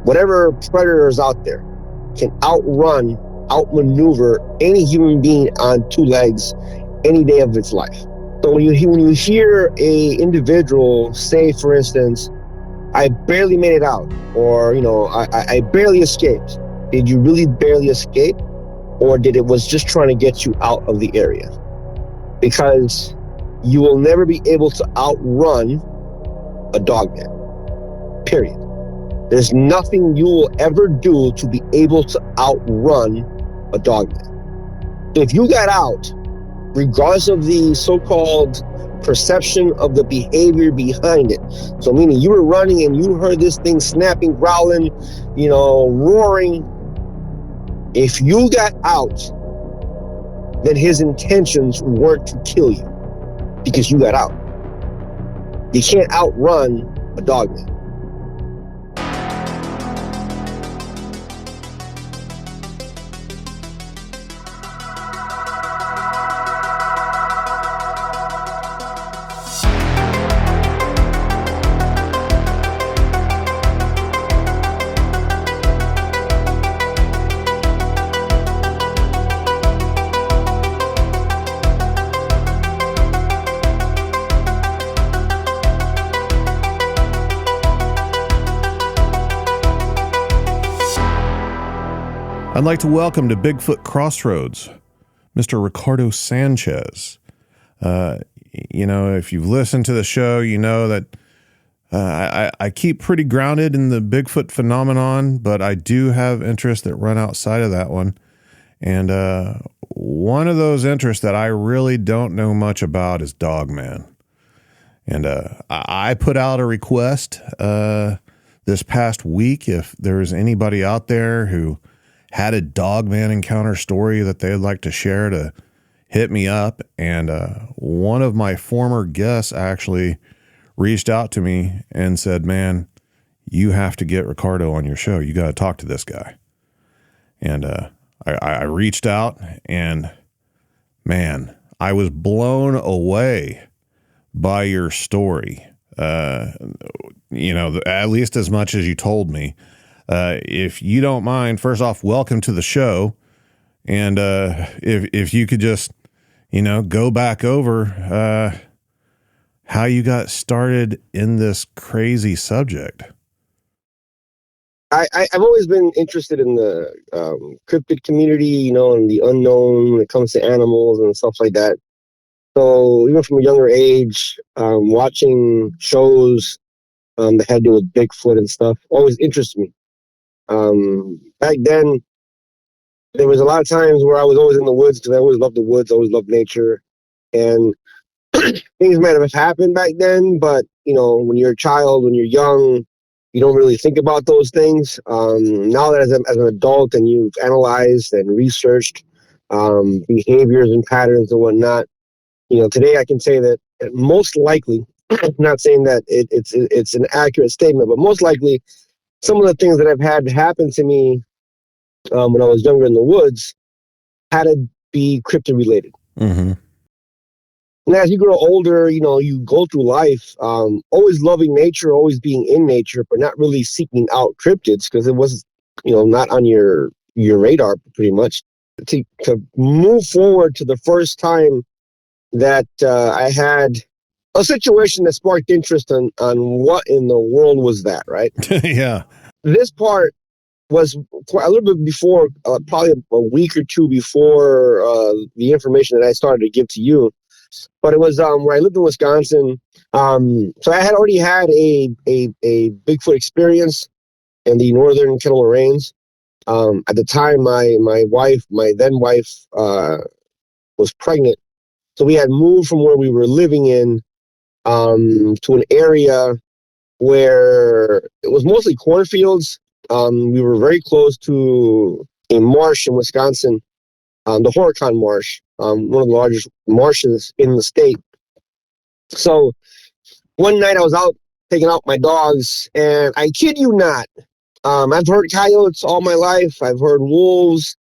whatever predator is out there can outrun, outmaneuver any human being on two legs any day of its life. So when you hear a individual say, for instance, I barely made it out, or, you know, I barely escaped. Did you really barely escape? Or did it was just trying to get you out of the area? Because you will never be able to outrun a dogman, period. There's nothing you will ever do to be able to outrun a dogman. If you got out, regardless of the so-called perception of the behavior behind it, so meaning you were running and you heard this thing snapping, growling, you know, roaring, if you got out, then his intentions weren't to kill you because you got out. You can't outrun a dogman. I'd like to welcome to Bigfoot Crossroads, Mr. Ricardo Sanchez. You know, if you've listened to the show, you know that I keep pretty grounded in the Bigfoot phenomenon, but I do have interests that run outside of that one. And one of those interests that I really don't know much about is Dogman. And I put out a request this past week if there's anybody out there who had a dogman encounter story that they'd like to share, to hit me up. And one of my former guests actually reached out to me and said, man, you have to get Ricardo on your show. You got to talk to this guy. And I reached out, and man, I was blown away by your story. You know, at least as much as you told me. If you don't mind, first off, welcome to the show. And if you could just, you know, go back over how you got started in this crazy subject. I've always been interested in the cryptid community, you know, and the unknown when it comes to animals and stuff like that. So even from a younger age, watching shows that had to do with Bigfoot and stuff always interested me. Back then, there was a lot of times where I was always in the woods because I always loved the woods, always loved nature. And things might have happened back then, but, you know, when you're a child, when you're young, you don't really think about those things. Now that as an adult and you've analyzed and researched behaviors and patterns and whatnot, you know, today I can say that most likely, not saying that it's an accurate statement, but most likely some of the things that I've had happen to me when I was younger in the woods had to be cryptid related. Mm-hmm. And as you grow older, you know, you go through life always loving nature, always being in nature, but not really seeking out cryptids because it was, you know, not on your radar pretty much. To move forward to the first time that I had a situation that sparked interest on what in the world was that, right? Yeah. This part was a little bit before, probably a week or two before the information that I started to give to you. But it was where I lived in Wisconsin. So I had already had a Bigfoot experience in the northern Kettle Moraines. At the time, my then wife, was pregnant. So we had moved from where we were living in to an area where it was mostly cornfields. We were very close to a marsh in Wisconsin, the Horicon Marsh, one of the largest marshes in the state. So one night I was out taking out my dogs, and I kid you not, I've heard coyotes all my life. I've heard wolves.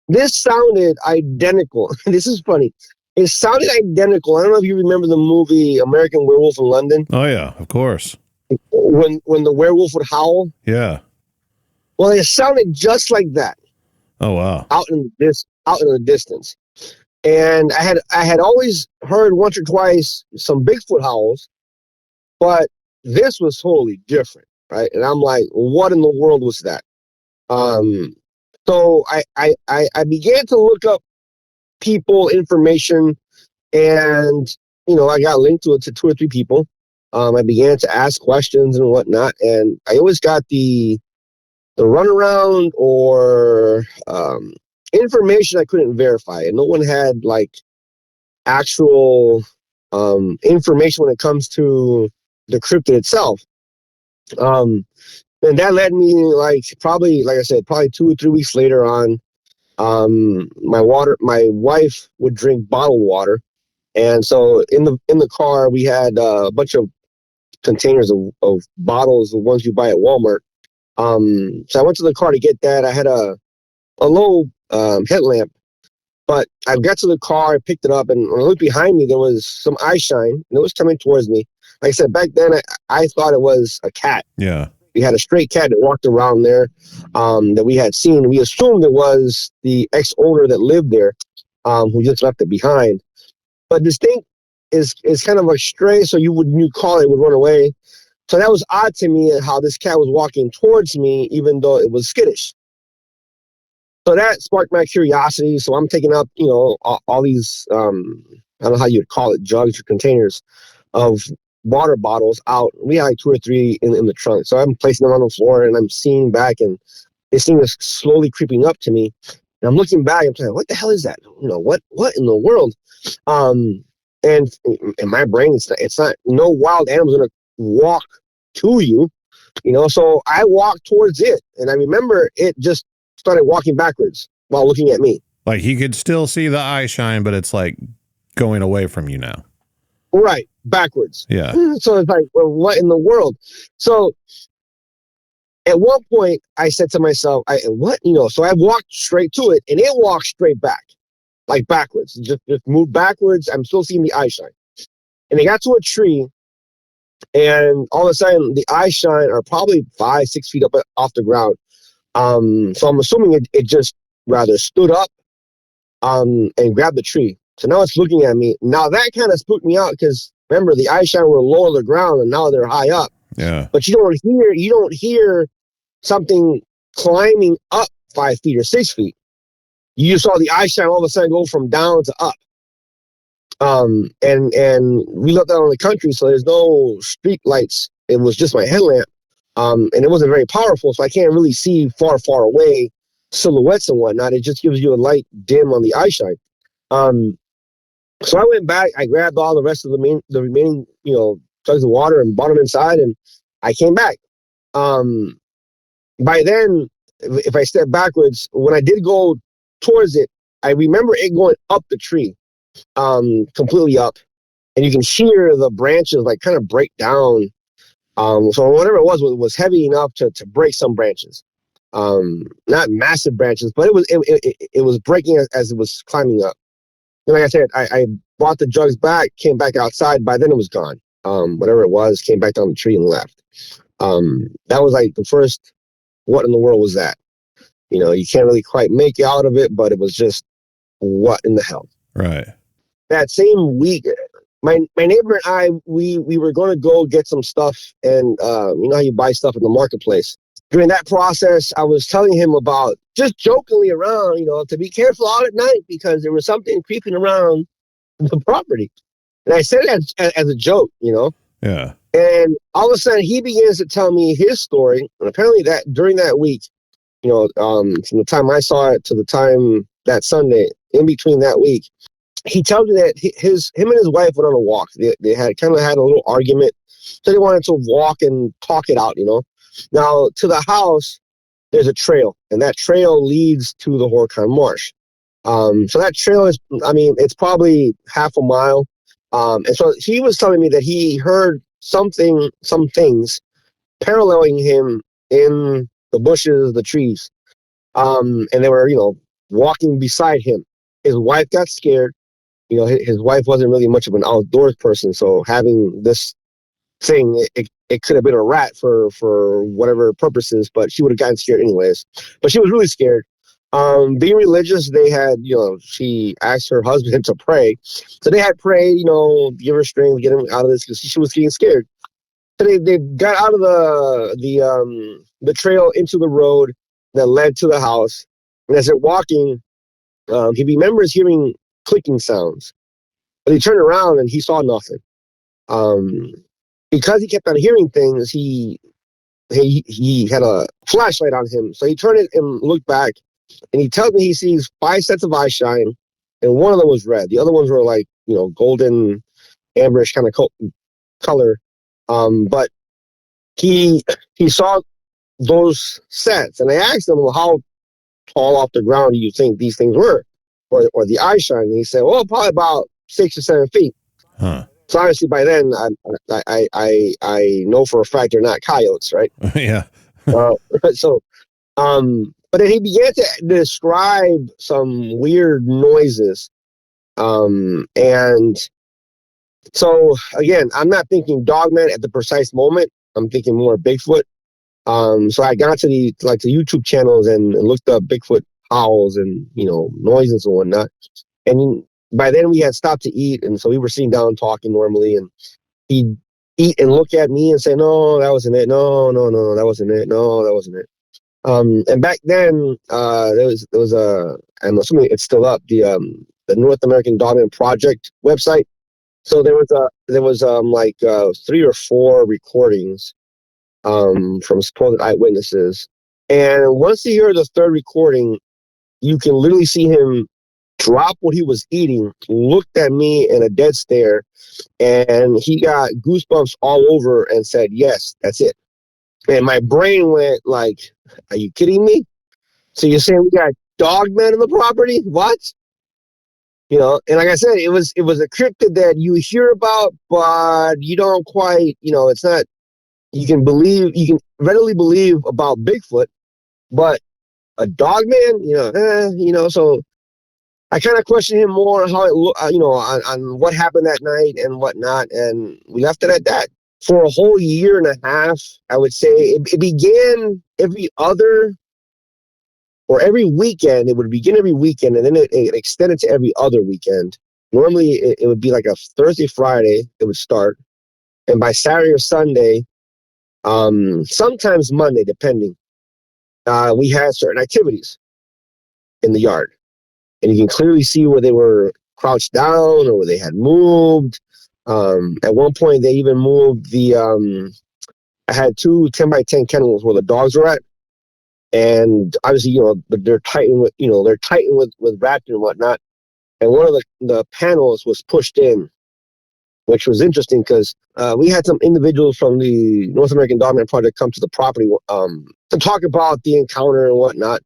This sounded identical. This is funny. It sounded identical. I don't know if you remember the movie American Werewolf in London. Oh, yeah, of course. When the werewolf would howl. Yeah. Well, it sounded just like that. Oh, wow. Out in the distance. And I had always heard once or twice some Bigfoot howls, but this was totally different, right? And I'm like, what in the world was that? So I began to look up people, information, and I got linked to it to 2 or 3 people. I began to ask questions and whatnot, and I always got the runaround or information I couldn't verify, and no one had like actual information when it comes to the cryptid itself. And that led me probably 2 or 3 weeks later on. My wife would drink bottled water, and so in the car we had a bunch of containers of bottles, the ones you buy at Walmart. So I went to the car to get that. I had a low headlamp, but I got to the car, I picked it up, and when I looked behind me, there was some eye shine, and it was coming towards me. Like I said, back then, I thought it was a cat. Yeah. We had a stray cat that walked around there that we had seen. We assumed it was the ex-owner that lived there who just left it behind. But this thing is kind of like stray, so when you call it, it would run away. So that was odd to me how this cat was walking towards me, even though it was skittish. So that sparked my curiosity. So I'm taking up, all these, I don't know how you'd call it, jugs or containers of water bottles out. We had like 2 or 3 in the trunk. So I'm placing them on the floor and I'm seeing back, and this thing is slowly creeping up to me. And I'm looking back, I'm saying, what the hell is that? What in the world? And in my brain, it's not, no wild animal's going to walk to you, so I walked towards it. And I remember it just started walking backwards while looking at me. Like he could still see the eye shine, but it's like going away from you now. Right. Backwards. Yeah. So it's like, well, what in the world? So at one point I said to myself, so I walked straight to it and it walked straight back, like backwards, just moved backwards. I'm still seeing the eye shine. And it got to a tree, and all of a sudden the eye shine are probably 5-6 feet up off the ground. So I'm assuming it just rather stood up and grabbed the tree. So now it's looking at me. Now that kind of spooked me out because remember the eye shine were low on the ground and now they're high up. Yeah. But you don't hear something climbing up 5 feet or 6 feet. You just saw the eye shine all of a sudden go from down to up. And we lived out in the country, so there's no street lights. It was just my headlamp. And it wasn't very powerful, so I can't really see far away silhouettes and whatnot. It just gives you a light dim on the eye shine. So I went back, I grabbed all the rest of the remaining, jugs of water and brought them inside, and I came back. By then, if I step backwards, when I did go towards it, I remember it going up the tree, completely up, and you can hear the branches like kind of break down. So whatever it was heavy enough to break some branches. Not massive branches, but it was breaking as it was climbing up. And like I said, I brought the jugs back, came back outside. By then it was gone. Whatever it was, came back down the tree and left. That was like the first, what in the world was that? You can't really quite make out of it, but it was just, what in the hell? Right. That same week, my neighbor and I, we were going to go get some stuff, and you know how you buy stuff in the marketplace. During that process, I was telling him about, just jokingly around, to be careful out at night because there was something creeping around the property. And I said it as a joke, Yeah. And all of a sudden, he begins to tell me his story. And apparently that during that week, from the time I saw it to the time that Sunday, in between that week, he tells me that him and his wife went on a walk. They had kind of had a little argument. So they wanted to walk and talk it out, Now, to the house, there's a trail, and that trail leads to the Horicon Marsh. So that trail is, it's probably half a mile. And so he was telling me that he heard some things paralleling him in the bushes, the trees. And they were, walking beside him. His wife got scared. His wife wasn't really much of an outdoors person. So having this thing, it it could have been a rat for whatever purposes, but she would have gotten scared anyways. But she was really scared. Being religious, they had, she asked her husband to pray. So they had prayed, give her strength, get him out of this because she was getting scared. So they got out of the trail into the road that led to the house. And as they're walking, he remembers hearing clicking sounds. But he turned around and he saw nothing. Because he kept on hearing things, he had a flashlight on him. So he turned it and looked back, and he tells me he sees 5 sets of eye shine, and one of them was red. The other ones were like, golden, amberish kind of color. But he saw those sets, and I asked him, well, how tall off the ground do you think these things were, or the eye shine? And he said, well, probably about 6 or 7 feet. Huh. So obviously by then I know for a fact they're not coyotes, right? Yeah. But then he began to describe some weird noises. And so again, I'm not thinking Dogman at the precise moment. I'm thinking more Bigfoot. So I got to the YouTube channels and looked up Bigfoot howls and, noises and whatnot. And by then we had stopped to eat. And so we were sitting down talking normally, and he'd eat and look at me and say, no, that wasn't it. No, that wasn't it. No, that wasn't it. And back then, there was I'm assuming it's still up, the North American Dogman Project website. So there was 3 or 4 recordings, from supposed eyewitnesses. And once you hear the 3rd recording, you can literally see him drop what he was eating, looked at me in a dead stare, and he got goosebumps all over and said, yes, that's it. And my brain went like, are you kidding me? So you're saying we got dogmen on the property? What? And like I said, it was a cryptid that you hear about, but you don't quite, it's not, you can readily believe about Bigfoot, but a dogman, so I kind of questioned him more on how it on what happened that night and whatnot, and we left it at that. For a whole year and a half, I would say it began every weekend. It would begin every weekend, and then it extended to every other weekend. Normally, it would be like a Thursday, Friday. It would start, and by Saturday or Sunday, sometimes Monday, depending, we had certain activities in the yard. And you can clearly see where they were crouched down or where they had moved. At one point, they even moved I had 2 10x10 kennels where the dogs were at. And obviously, they're tightened with raptor and whatnot. And one of the panels was pushed in, which was interesting because we had some individuals from the North American Dogman Project come to the property to talk about the encounter and whatnot.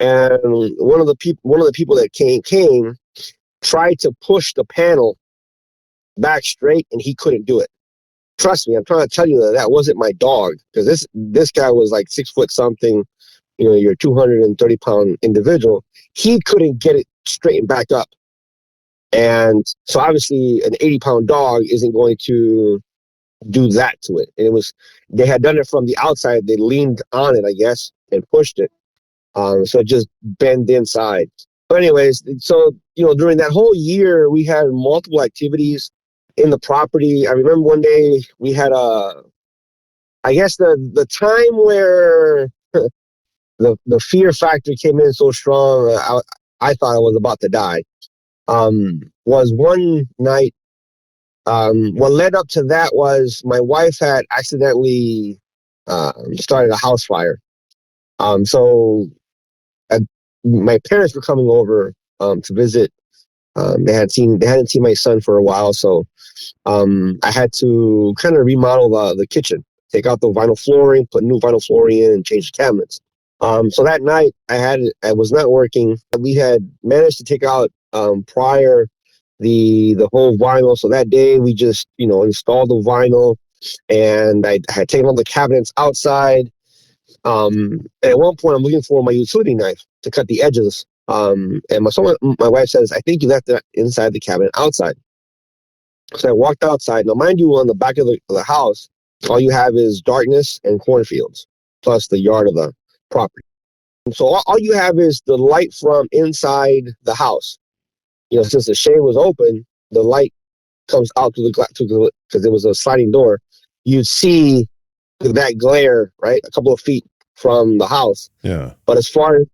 And one of the people that came tried to push the panel back straight, and he couldn't do it. Trust me, I'm trying to tell you that wasn't my dog, because this guy was like 6 foot something. You're a 230-pound individual. He couldn't get it straightened back up, and so obviously an 80-pound dog isn't going to do that to it. And they had done it from the outside. They leaned on it, I guess, and pushed it. So it just bent inside. But anyways, so, during that whole year, we had multiple activities in the property. I remember one day we had I guess the time where the fear factor came in so strong, I thought I was about to die, was one night. What led up to that was my wife had accidentally started a house fire. So my parents were coming over to visit. They hadn't seen my son for a while, so I had to kind of remodel the kitchen, take out the vinyl flooring, put new vinyl flooring in, and change the cabinets. So that night I was not working. We had managed to take out prior the whole vinyl. So that day we just installed the vinyl, and I had taken all the cabinets outside. And at one point, I'm looking for my utility knife to cut the edges. And my wife says, I think you left it inside the cabinet outside. So I walked outside. Now, mind you, on the back of the house, All you have is darkness and cornfields, plus the yard of the property. And so all you have is the light from inside the house. Since the shade was open, the light comes out to the glass because it was a sliding door. You'd see that glare, right, a couple of feet from the house. Yeah. But as long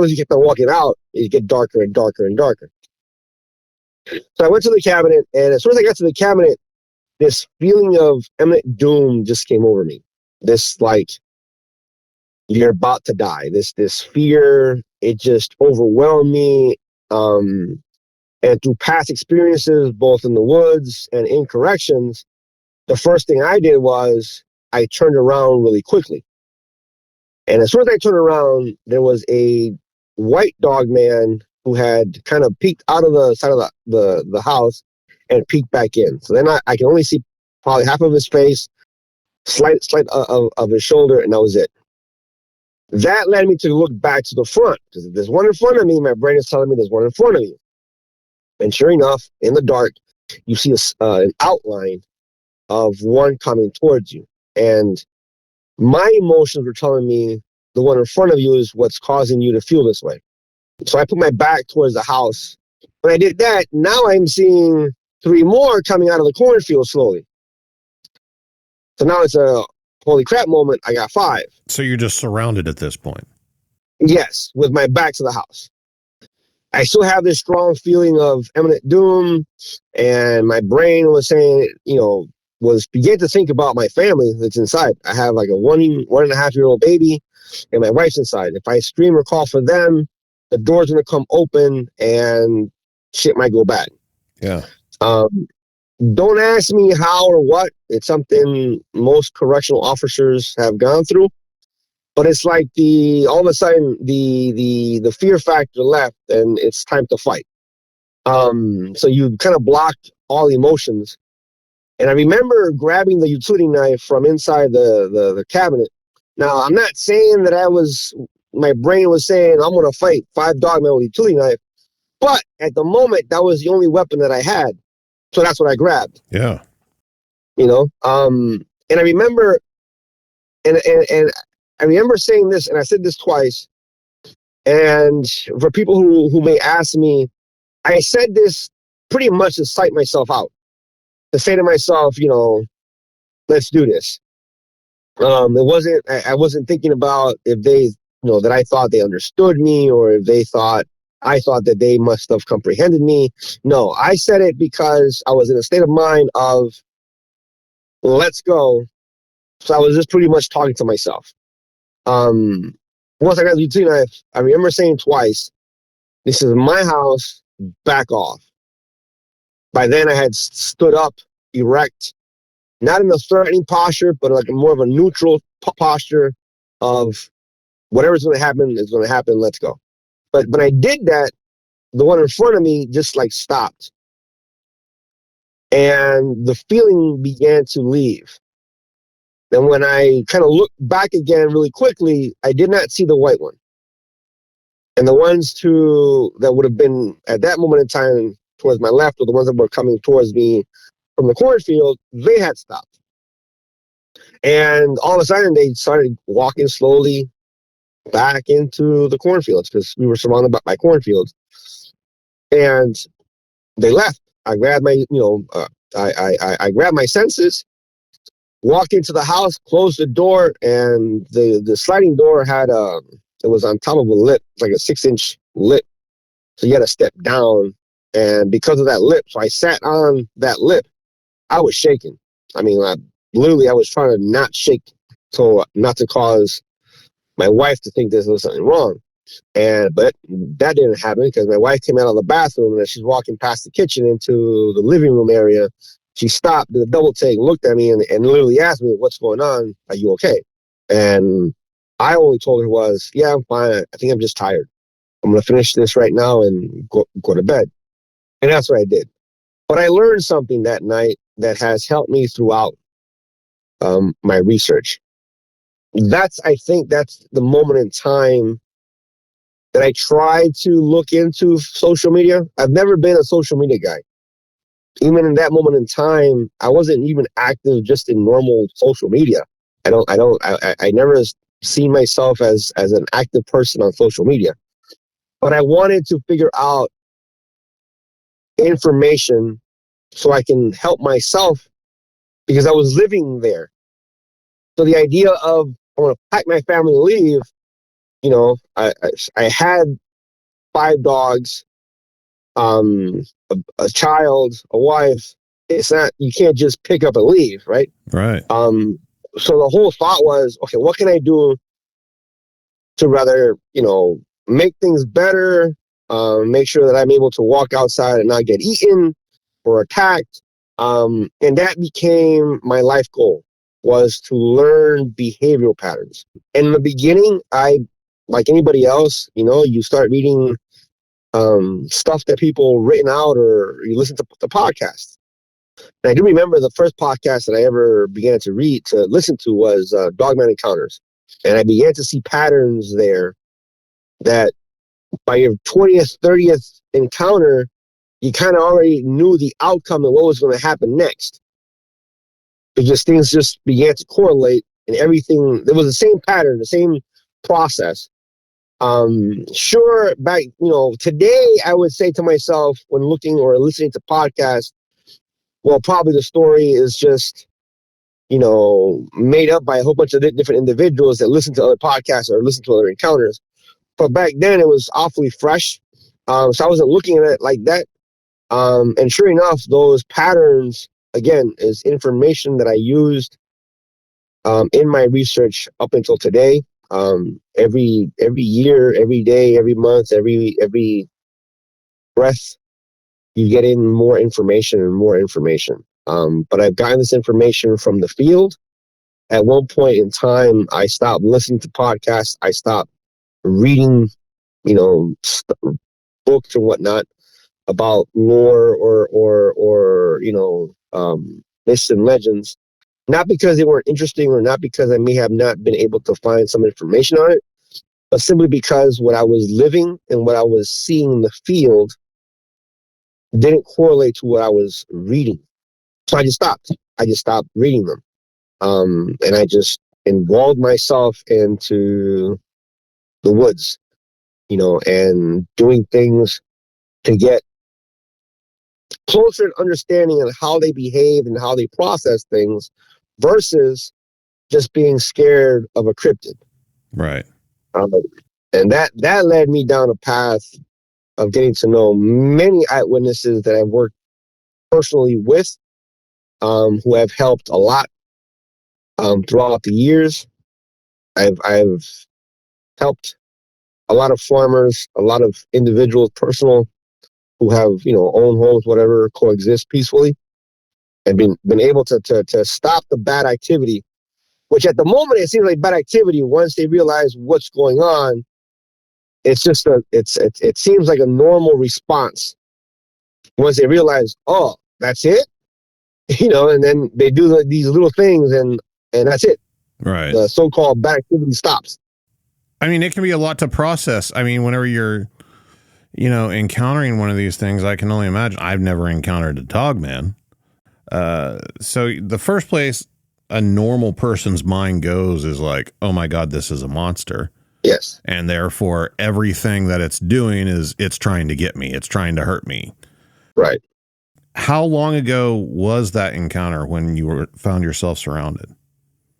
as you keep on walking out, it get darker and darker and darker. So I went to the cabinet, and as soon as I got to the cabinet, this feeling of imminent doom just came over me. This, like, you're about to die. This fear, it just overwhelmed me. And through past experiences, both in the woods and in corrections, the first thing I did was I turned around really quickly. And as soon as I turned around, there was a white dog man who had kind of peeked out of the side of the house and peeked back in. So then I can only see probably half of his face, slight of his shoulder, and that was it. That led me to look back to the front, because if there's one in front of me, my brain is telling me there's one in front of you. And sure enough, in the dark, you see an outline of one coming towards you. And my emotions were telling me the one in front of you is what's causing you to feel this way. So I put my back towards the house. When I did that, now I'm seeing 3 more coming out of the cornfield slowly. So now it's a holy crap moment. I got 5. So you're just surrounded at this point? Yes, with my back to the house. I still have this strong feeling of imminent doom, and my brain was saying, began to think about my family that's inside. I have like a 1.5-year-old baby, and my wife's inside. If I scream or call for them, the door's going to come open and shit might go bad. Yeah. Don't ask me how or what. It's something most correctional officers have gone through. But it's like all of a sudden the fear factor left, and it's time to fight. So you kind of blocked all emotions. And I remember grabbing the utility knife from inside the cabinet. Now, I'm not saying that my brain was saying, I'm going to fight 5 dogmen with a utility knife. But at the moment, that was the only weapon that I had. So that's what I grabbed. Yeah. And I remember, and I remember saying this, and I said this twice. And for people who may ask me, I said this pretty much to psych myself out, to say to myself, let's do this. I wasn't thinking about if they, that I thought they understood me, or if I thought that they must have comprehended me. No, I said it because I was in a state of mind of, let's go. So I was just pretty much talking to myself. Once I got the utility knife, I remember saying twice, this is my house, back off. By then I had stood up, erect, not in a threatening posture, but like more of a neutral posture of whatever's going to happen is going to happen, let's go. But when I did that, the one in front of me just like stopped. And the feeling began to leave. And when I kind of looked back again really quickly, I did not see the white one. And the ones that would have been at that moment in time towards my left, or the ones that were coming towards me from the cornfield, they had stopped. And all of a sudden, they started walking slowly back into the cornfields, because we were surrounded by cornfields. And they left. I grabbed my, I grabbed my senses, walked into the house, closed the door, and the sliding door had it was on top of a lip, like a 6-inch lip. So you had to step down. And because of that lip, so I sat on that lip. I was shaking. I mean, I was trying to not shake, so not to cause my wife to think there was something wrong. But that didn't happen, because my wife came out of the bathroom, and as she's walking past the kitchen into the living room area, she stopped, did a double take, looked at me, and literally asked me, what's going on? Are you okay? And I only told her was, yeah, I'm fine. I think I'm just tired. I'm going to finish this right now and go to bed. And that's what I did. But I learned something that night that has helped me throughout my research. I think that's the moment in time that I tried to look into social media. I've never been a social media guy. even in that moment in time, I wasn't even active just in normal social media. I never seen myself as an active person on social media, but I wanted to figure out information so I can help myself because I was living there. So the idea of I want to pack my family and leave, you know, I had 5 dogs, a child, a wife. It's not, you can't just pick up and leave, right? Right. So the whole thought was, okay, what can I do to rather, make things better, make sure that I'm able to walk outside and not get eaten or attacked. And that became my life goal, was to learn behavioral patterns. In the beginning, like anybody else, you start reading stuff that people written out, or you listen to the podcast. And I do remember the first podcast that I ever began to listen to was Dogman Encounters. And I began to see patterns there that by your 20th, 30th encounter, you kind of already knew the outcome and what was going to happen next. Because things just began to correlate and everything, there was the same pattern, the same process. Sure, back, today I would say to myself when looking or listening to podcasts, well, probably the story is just, made up by a whole bunch of different individuals that listen to other podcasts or listen to other encounters. But back then it was awfully fresh. So I wasn't looking at it like that. And sure enough, those patterns, again, is information that I used in my research up until today. Every year, every day, every month, every breath, you get in more information and more information. But I've gotten this information from the field. At one point in time, I stopped listening to podcasts. I stopped reading, books and whatnot about lore or myths and legends. Not because they weren't interesting or not because I may have not been able to find some information on it, but simply because what I was living and what I was seeing in the field didn't correlate to what I was reading. So I just stopped. I just stopped reading them. And I just involved myself into the woods, and doing things to get closer understanding of how they behave and how they process things versus just being scared of a cryptid. Right. And that led me down a path of getting to know many eyewitnesses that I've worked personally with, who have helped a lot throughout the years. I've helped a lot of farmers, a lot of individuals, personal, who have own homes, whatever, coexist peacefully, and been able to stop the bad activity. Which at the moment it seems like bad activity. Once they realize what's going on, it's just it seems like a normal response. Once they realize, oh, that's it, and then they do these little things, and that's it. Right. The so-called bad activity stops. I mean, it can be a lot to process. I mean, whenever you're, encountering one of these things, I can only imagine. I've never encountered a dogman. So the first place a normal person's mind goes is like, oh my God, this is a monster. Yes. And therefore everything that it's doing is it's trying to get me. It's trying to hurt me. Right. How long ago was that encounter when you found yourself surrounded?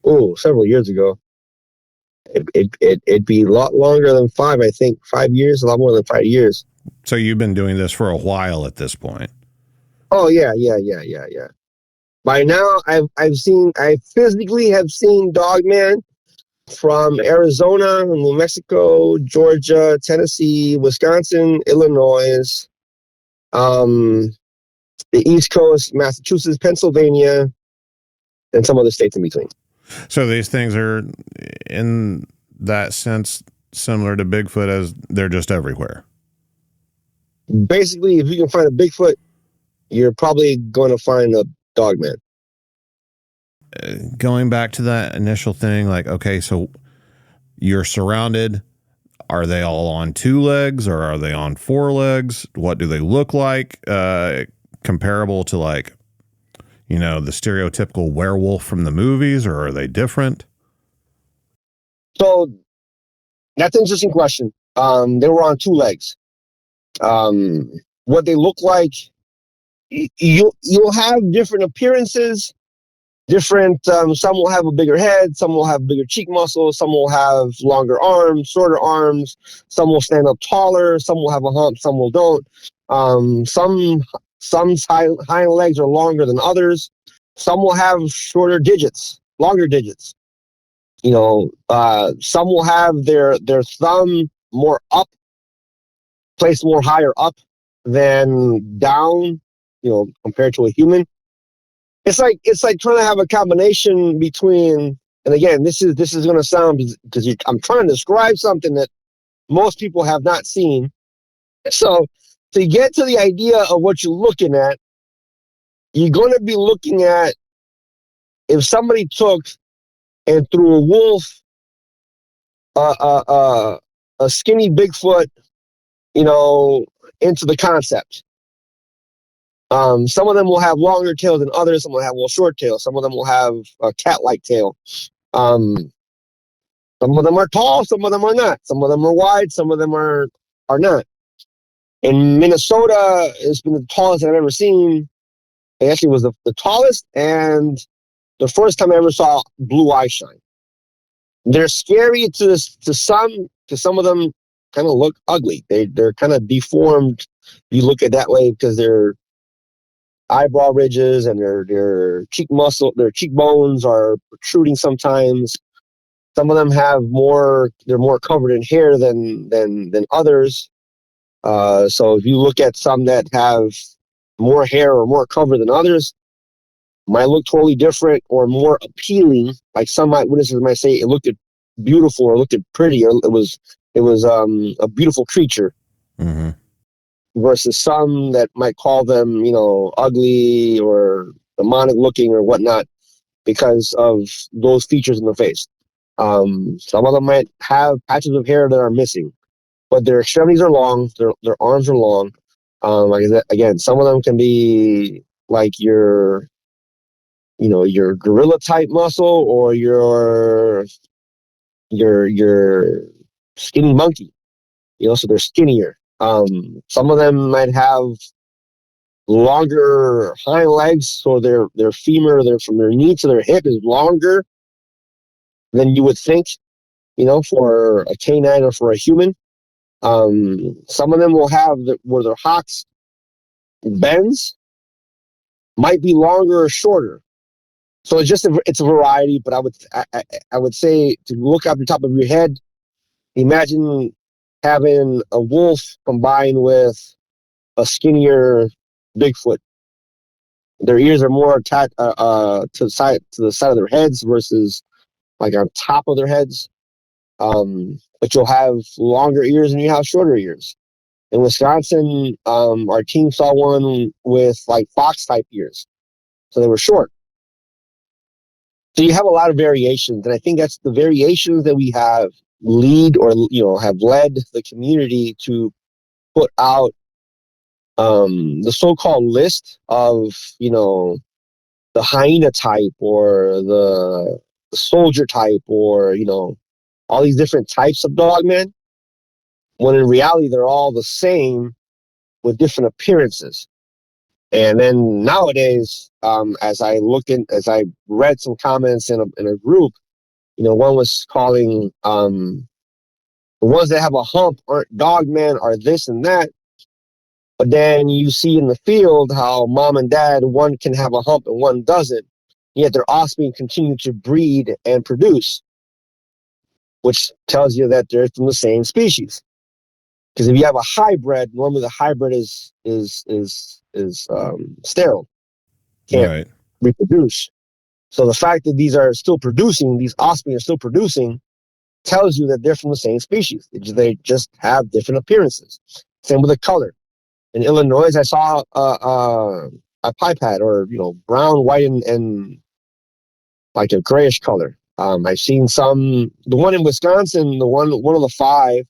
Oh, several years ago. It'd be a lot longer than 5, I think. 5 years, a lot more than 5 years. So you've been doing this for a while at this point. Oh yeah. By now, I physically have seen Dogman from Arizona, New Mexico, Georgia, Tennessee, Wisconsin, Illinois, the East Coast, Massachusetts, Pennsylvania, and some other states in between. So these things are, in that sense, similar to Bigfoot, as they're just everywhere. Basically, if you can find a Bigfoot, you're probably going to find a Dogman. Going back to that initial thing, like, okay, so you're surrounded. Are they all on 2 legs or are they on 4 legs? What do they look like? Kind comparable to like, you know, the stereotypical werewolf from the movies, or are they different? So that's an interesting question. They were on two legs. What they look like, you'll have different appearances. Different. Some will have a bigger head. Some will have bigger cheek muscles. Some will have longer arms, shorter arms. Some will stand up taller. Some will have a hump. Some will don't. Some hind legs are longer than others. Some will have shorter digits, longer digits. You know, some will have their thumb more up, placed more higher up than down. You know, compared to a human. It's like trying to have a combination between, and again, this is going to sound, because I'm trying to describe something that most people have not seen. So to get to the idea of what you're looking at, you're going to be looking at, if somebody took and threw a wolf, a skinny Bigfoot, you know, into the concept. Some of them will have longer tails than others. Some will have a little short tail. Some of them will have a cat-like tail. Some of them are tall. Some of them are not. Some of them are wide. Some of them are not. In Minnesota, it's been the tallest I've ever seen. It actually was the tallest, and the first time I ever saw blue eye shine. They're scary to some. To some of them, kind of look ugly. They're kind of deformed. You look at that way because they're eyebrow ridges and their cheekbones are protruding sometimes. Some of them they're more covered in hair than others. So if you look at some that have more hair or more cover than others, might look totally different or more appealing. Like some witnesses might say it looked beautiful or looked pretty, or it was a beautiful creature. Mm-hmm. Versus some that might call them, you know, ugly or demonic looking or whatnot because of those features in the face. Some of them might have patches of hair that are missing, but their extremities are long. Their arms are long. Like that, again, some of them can be like your gorilla type muscle or your skinny monkey. You know, so they're skinnier. Some of them might have longer hind legs, so their femur, from their knee to their hip, is longer than you would think, you know, for a canine or for a human. Some of them will have where their hocks bends might be longer or shorter. So it's a variety, but I would say to look up the top of your head, imagine having a wolf combined with a skinnier Bigfoot. Their ears are more attached to the side of their heads versus like on top of their heads. But you'll have longer ears and you have shorter ears. In Wisconsin, our team saw one with like fox type ears, so they were short. So you have a lot of variations, and I think that's the variations that we have have led the community to put out the so-called list of, you know, the hyena type or the soldier type, or, you know, all these different types of dogmen, when in reality they're all the same with different appearances. And then nowadays, as I read some comments in a group, you know, one was calling the ones that have a hump aren't dogmen, are this and that. But then you see in the field how mom and dad, one can have a hump and one doesn't, yet their offspring continue to breed and produce, which tells you that they're from the same species. Because if you have a hybrid, normally the hybrid is sterile, can't reproduce. So the fact that these offspring are still producing, tells you that they're from the same species. They just have different appearances. Same with the color. In Illinois, I saw a pipette, or, you know, brown, white, and like a grayish color. I've seen the one in Wisconsin, one of the five.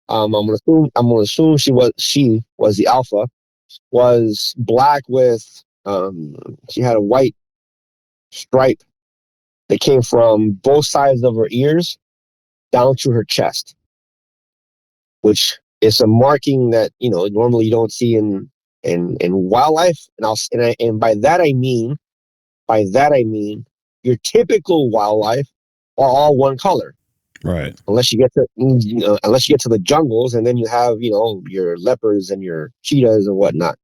I'm gonna assume she was the alpha. was black with, she had a white stripe that came from both sides of her ears down to her chest, which is a marking that, normally you don't see in wildlife. And by that I mean your typical wildlife are all one color. Right. Unless you get to the jungles, and then you have, your leopards and your cheetahs and whatnot.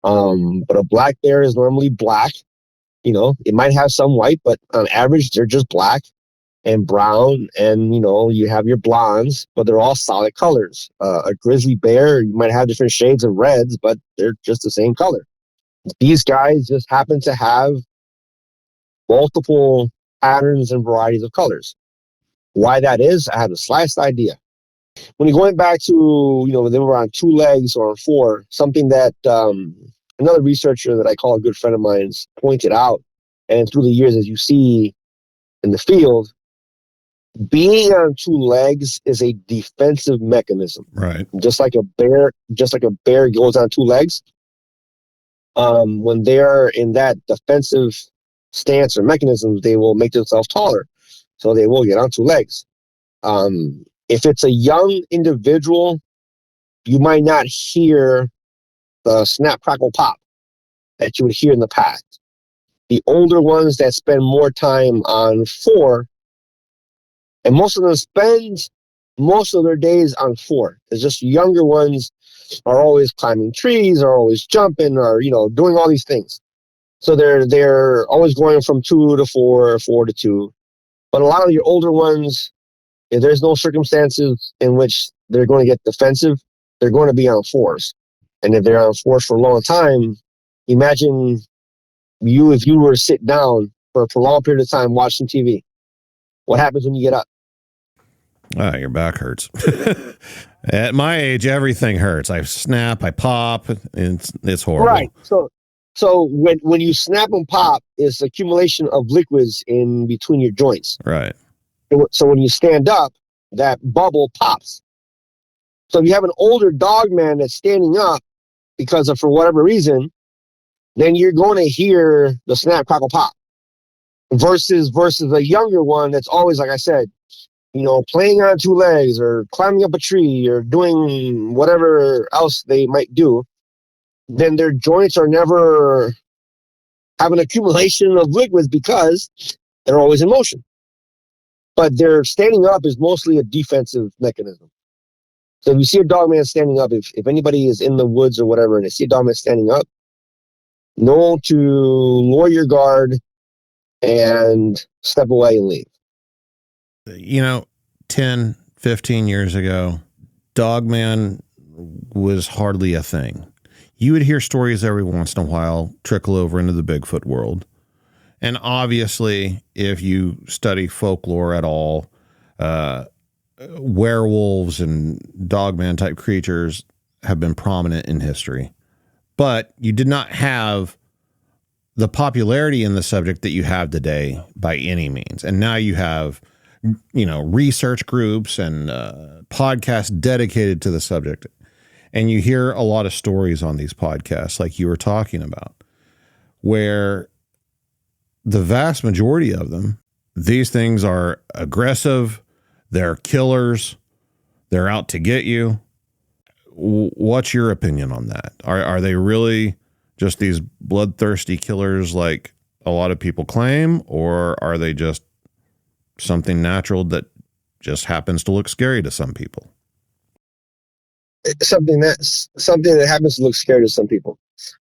But a black bear is normally black. It might have some white, but on average, they're just black and brown. And, you have your blondes, but they're all solid colors. A grizzly bear, you might have different shades of reds, but they're just the same color. These guys just happen to have multiple patterns and varieties of colors. Why that is, I have the slightest idea. When you're going back to, they were on 2 legs or on 4, something that another researcher that I call a good friend of mine's pointed out, and through the years, as you see in the field, being on 2 legs is a defensive mechanism. Right. Just like a bear goes on 2 legs. When they're in that defensive stance or mechanisms, they will make themselves taller. So they will get on 2 legs. If it's a young individual, you might not hear the snap, crackle, pop that you would hear in the past. The older ones that spend more time on 4, and most of them spend most of their days on 4. It's just younger ones are always climbing trees, are always jumping, or doing all these things. So they're always going from 2 to 4, 4 to 2. But a lot of your older ones, if there's no circumstances in which they're going to get defensive, they're going to be on 4s. And if they're on 4s for a long time, imagine if you were to sit down for a prolonged period of time watching TV. What happens when you get up? Your back hurts. At my age, everything hurts. I snap, I pop. It's horrible. Right. So when you snap and pop, it's accumulation of liquids in between your joints. Right. So when you stand up, that bubble pops. So if you have an older dogman that's standing up because of, for whatever reason, then you're going to hear the snap, crackle, pop. Versus a younger one that's always, like I said, playing on 2 legs or climbing up a tree or doing whatever else they might do, then their joints are never have an accumulation of liquids because they're always in motion. But their standing up is mostly a defensive mechanism. So if you see a dogman standing up, if anybody is in the woods or whatever and they see a dogman standing up, know to lower your guard and step away and leave. 10, 15 years ago, dogman was hardly a thing. You would hear stories every once in a while trickle over into the Bigfoot world. And obviously, if you study folklore at all, werewolves and dogman type creatures have been prominent in history. But you did not have the popularity in the subject that you have today by any means. And now you have, research groups and podcasts dedicated to the subject. And you hear a lot of stories on these podcasts, like you were talking about, where the vast majority of them, these things are aggressive, they're killers, they're out to get you. What's your opinion on that? Are they really just these bloodthirsty killers like a lot of people claim, or are they just something natural that just happens to look scary to some people? Something that happens to look scary to some people.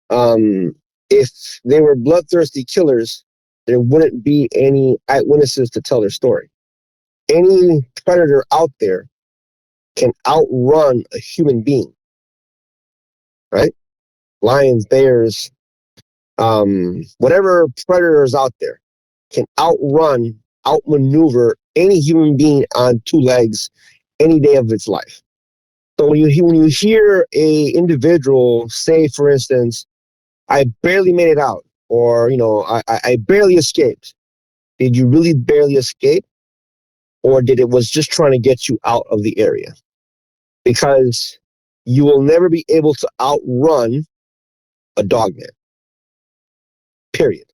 If they were bloodthirsty killers, there wouldn't be any eyewitnesses to tell their story. Any predator out there can outrun a human being, right? Lions, bears, whatever predator is out there can outmaneuver any human being on 2 legs any day of its life. So when you hear a individual say, for instance, I barely made it out, or I barely escaped. Did you really barely escape, or did it was just trying to get you out of the area? Because you will never be able to outrun a dogman. Period.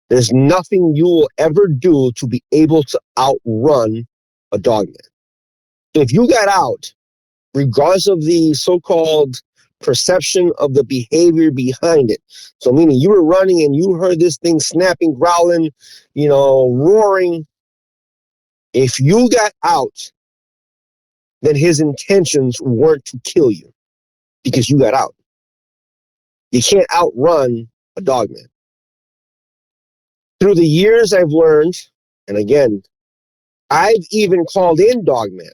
There's nothing you will ever do to be able to outrun a dogman. If you got out, regardless of the so-called perception of the behavior behind it. So meaning you were running and you heard this thing snapping, growling, roaring. If you got out, then his intentions weren't to kill you because you got out. You can't outrun a dogman. Through the years I've learned, and again, I've even called in dogman.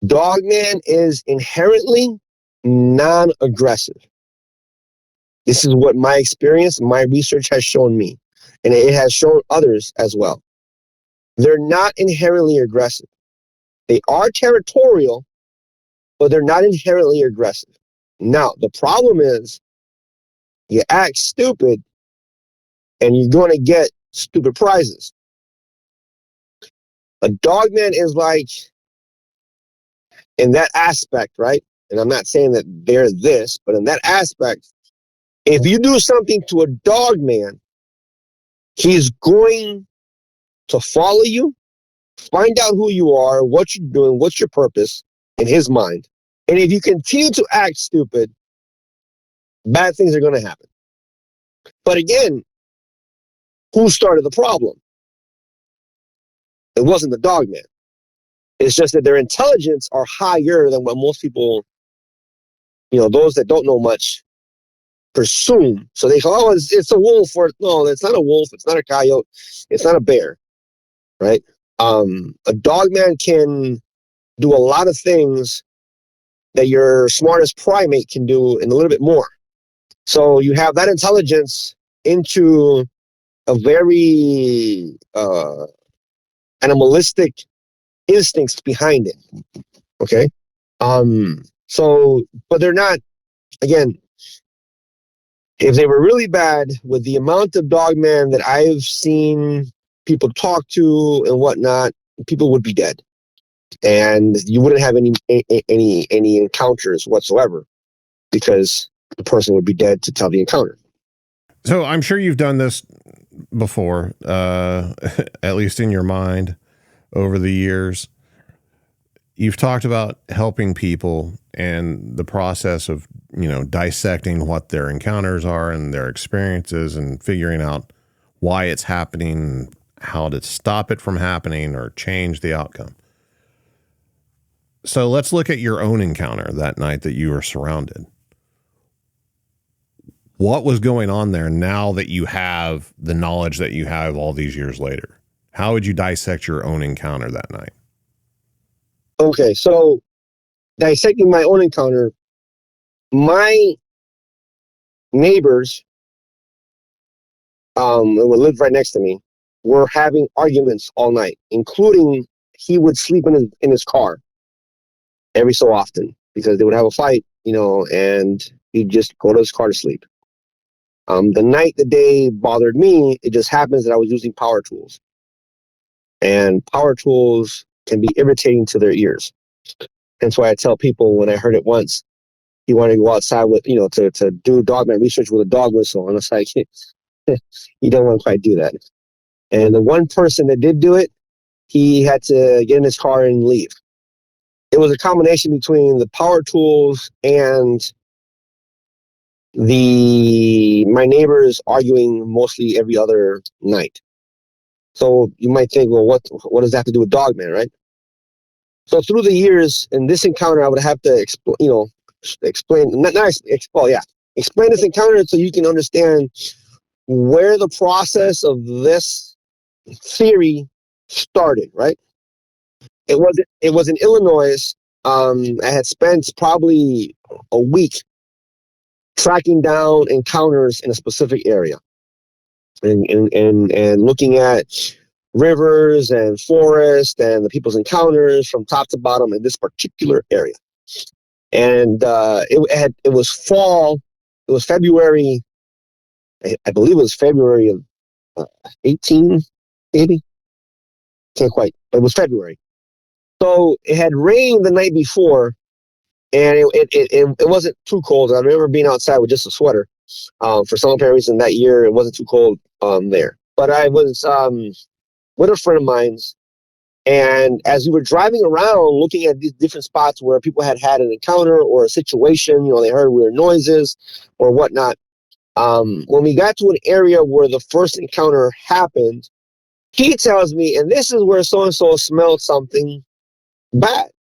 Dogman is inherently non-aggressive. This is what my experience, my research has shown me, and it has shown others as well. They're not inherently aggressive. They are territorial, but they're not inherently aggressive. Now, the problem is you act stupid and you're going to get stupid prizes. A dogman is like, in that aspect, right? And I'm not saying that they're this, but in that aspect, if you do something to a dogman, he's going to follow you, find out who you are, what you're doing, what's your purpose in his mind. And if you continue to act stupid, bad things are going to happen. But again, who started the problem? It wasn't the dogman. It's just that their intelligence are higher than what most people, those that don't know much, presume. So they go, it's a wolf, or no, it's not a wolf, it's not a coyote, it's not a bear, right? A dogman can do a lot of things that your smartest primate can do and a little bit more. So you have that intelligence into a very animalistic instincts behind it. Okay. But they're not, again, if they were really bad, with the amount of dogman that I've seen people talk to and whatnot, people would be dead. And you wouldn't have any encounters whatsoever because the person would be dead to tell the encounter. So I'm sure you've done this before, at least in your mind over the years. You've talked about helping people and the process of, dissecting what their encounters are and their experiences and figuring out why it's happening, how to stop it from happening or change the outcome. So let's look at your own encounter that night that you were surrounded. What was going on there now that you have the knowledge that you have all these years later? How would you dissect your own encounter that night? Okay, so dissecting my own encounter, my neighbors who lived right next to me were having arguments all night, including he would sleep in his car every so often because they would have a fight, and he'd just go to his car to sleep. The night the day bothered me, it just happens that I was using power tools. And power tools can be irritating to their ears. That's why I tell people when I heard it once, you want to go outside with, to do dogman research with a dog whistle. And it's like, you don't want to quite do that. And the one person that did do it, he had to get in his car and leave. It was a combination between the power tools and my neighbors arguing mostly every other night. So you might think, well, what does that have to do with dogman, right? So through the years, in this encounter, I would have to explain this encounter so you can understand where the process of this theory started, right? It was in Illinois. I had spent probably a week tracking down encounters in a specific area and looking at rivers and forest and the people's encounters from top to bottom in this particular area. And it was fall. It was February. I believe it was February of 18, maybe. Can't quite, but it was February. So it had rained the night before, And it wasn't too cold. I remember being outside with just a sweater. For some apparent reason that year, it wasn't too cold there. But I was with a friend of mine's, and as we were driving around looking at these different spots where people had an encounter or a situation, they heard weird noises or whatnot. When we got to an area where the first encounter happened, he tells me, and this is where so-and-so smelled something bad.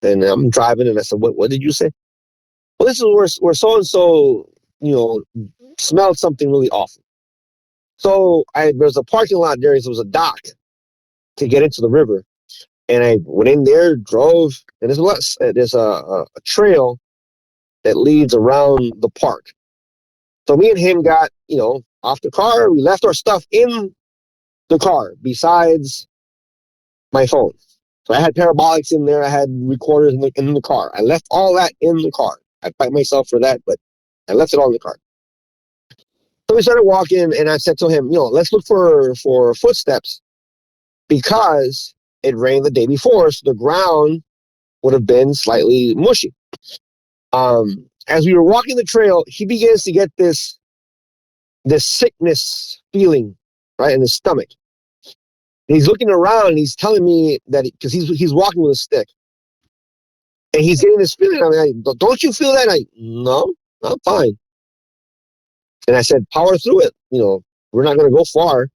And I'm driving, and I said, what did you say? Well, this is where so-and-so, smelled something really awful. So there's a parking lot there. There was a dock to get into the river. And I went in there, drove, and there's a trail that leads around the park. So me and him got, off the car. We left our stuff in the car besides my phone. So I had parabolics in there. I had recorders in the car. I left all that in the car. I fight myself for that, but I left it all in the car. So we started walking, and I said to him, let's look for footsteps, because it rained the day before, so the ground would have been slightly mushy. As we were walking the trail, he begins to get this sickness feeling, right, in his stomach. And he's looking around, and he's telling me that because he's walking with a stick, and he's getting this feeling. I'm like, don't you feel that? No, I'm fine. And I said, power through it. We're not going to go far.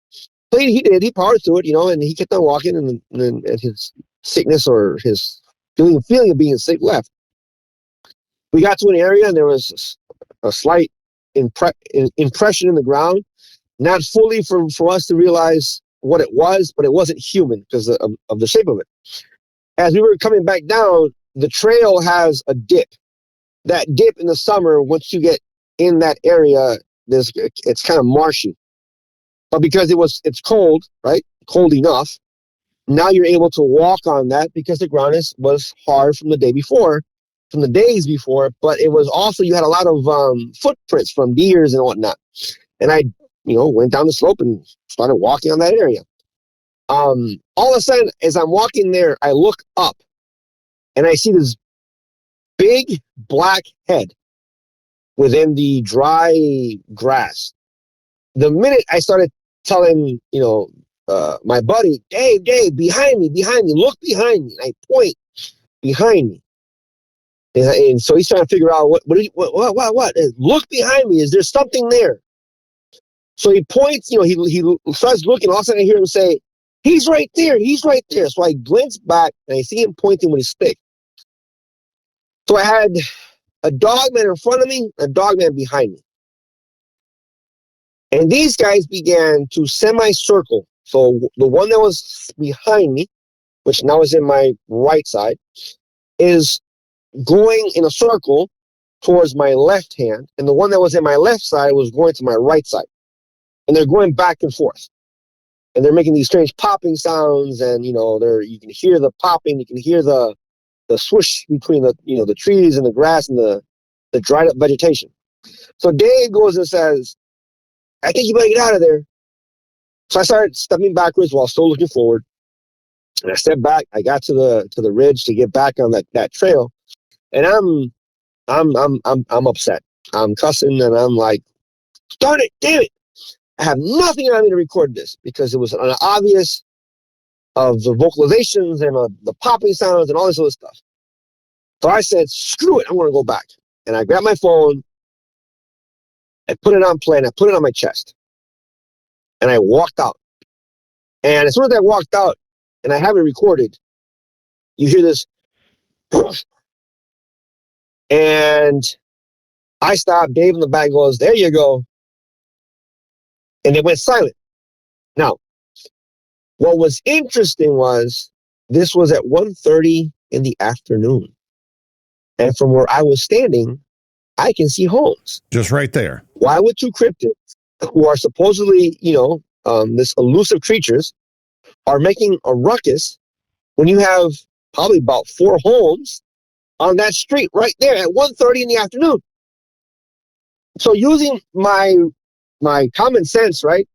But he did. He powered through it, and he kept on walking, and his sickness or his feeling of being sick left. We got to an area, and there was a slight impression in the ground, not fully for us to realize what it was, but it wasn't human because of the shape of it. As we were coming back down, the trail has a dip. That dip in the summer, once you get in that area, it's kind of marshy. But because it's cold, right? Cold enough, now you're able to walk on that because the ground was hard from the day before, from the days before. But it was also, you had a lot of footprints from deers and whatnot. And I, went down the slope and started walking on that area. All of a sudden, as I'm walking there, I look up and I see this big black head within the dry grass. The minute I started telling, my buddy, Dave, behind me, look behind me. And I point behind me. And so he's trying to figure out what? Look behind me. Is there something there? So he points, he starts looking. All of a sudden I hear him say, he's right there. So I glance back and I see him pointing with his stick. So I had a dogman in front of me, a dogman behind me. And these guys began to semicircle. So the one that was behind me, which now is in my right side, is going in a circle towards my left hand. And the one that was in my left side was going to my right side. And they're going back and forth. And they're making these strange popping sounds. And, you can hear the popping. You can hear the swoosh between the trees and the grass and the dried up vegetation. So Dave goes and says, I think you better get out of there. So I started stepping backwards while still looking forward. And I stepped back. I got to the ridge to get back on that trail. And I'm upset. I'm cussing and I'm like, darn it, damn it. I have nothing on me to record this because it was obvious of the vocalizations and the popping sounds and all this other stuff. So I said, screw it. I'm going to go back. And I grabbed my phone. I put it on play and I put it on my chest. And I walked out. And as soon as I walked out, and I have it recorded, you hear this. And I stopped. Dave in the back goes, there you go. And it went silent. Now, what was interesting was this was at 1:30 in the afternoon. And from where I was standing, I can see homes. Just right there. Why would two cryptids who are supposedly, this elusive creatures are making a ruckus when you have probably about 4 homes on that street right there at 1:30 in the afternoon? So using my common sense, right,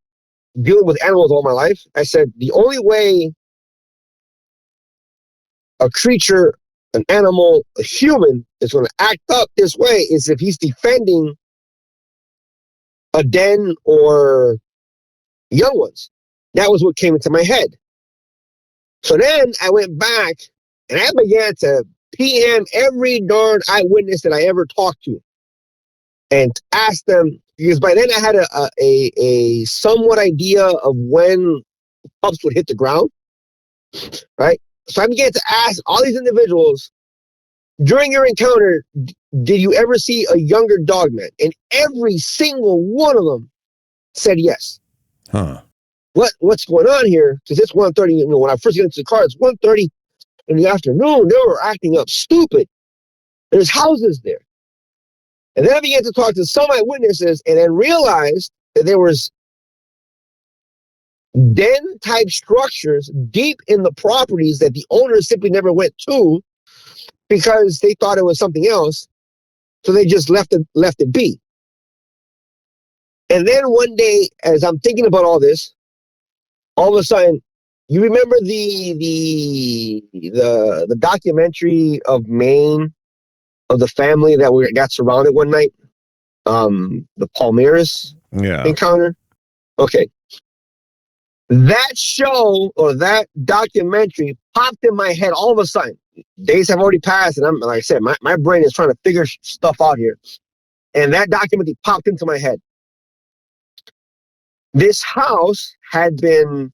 dealing with animals all my life, I said the only way a creature an animal, a human, is going to act up this way is if he's defending a den or young ones. That was what came into my head. So then I went back and I began to PM every darn eyewitness that I ever talked to and ask them, because by then I had a somewhat idea of when pups would hit the ground, right? So I began to ask all these individuals, during your encounter, did you ever see a younger dogman? And every single one of them said yes. Huh. What's going on here? Because it's 1:30, when I first get into the car, it's 1:30 in the afternoon. They were acting up stupid. There's houses there. And then I began to talk to some eyewitnesses and then realized that there was den-type structures deep in the properties that the owners simply never went to because they thought it was something else. So they just left it be. And then one day, as I'm thinking about all this, all of a sudden, you remember the documentary of Maine, of the family that got surrounded one night? The Palmeiras encounter? Okay. That show or that documentary popped in my head all of a sudden. Days have already passed, and I'm, like I said, my brain is trying to figure stuff out here. And that documentary popped into my head. This house had been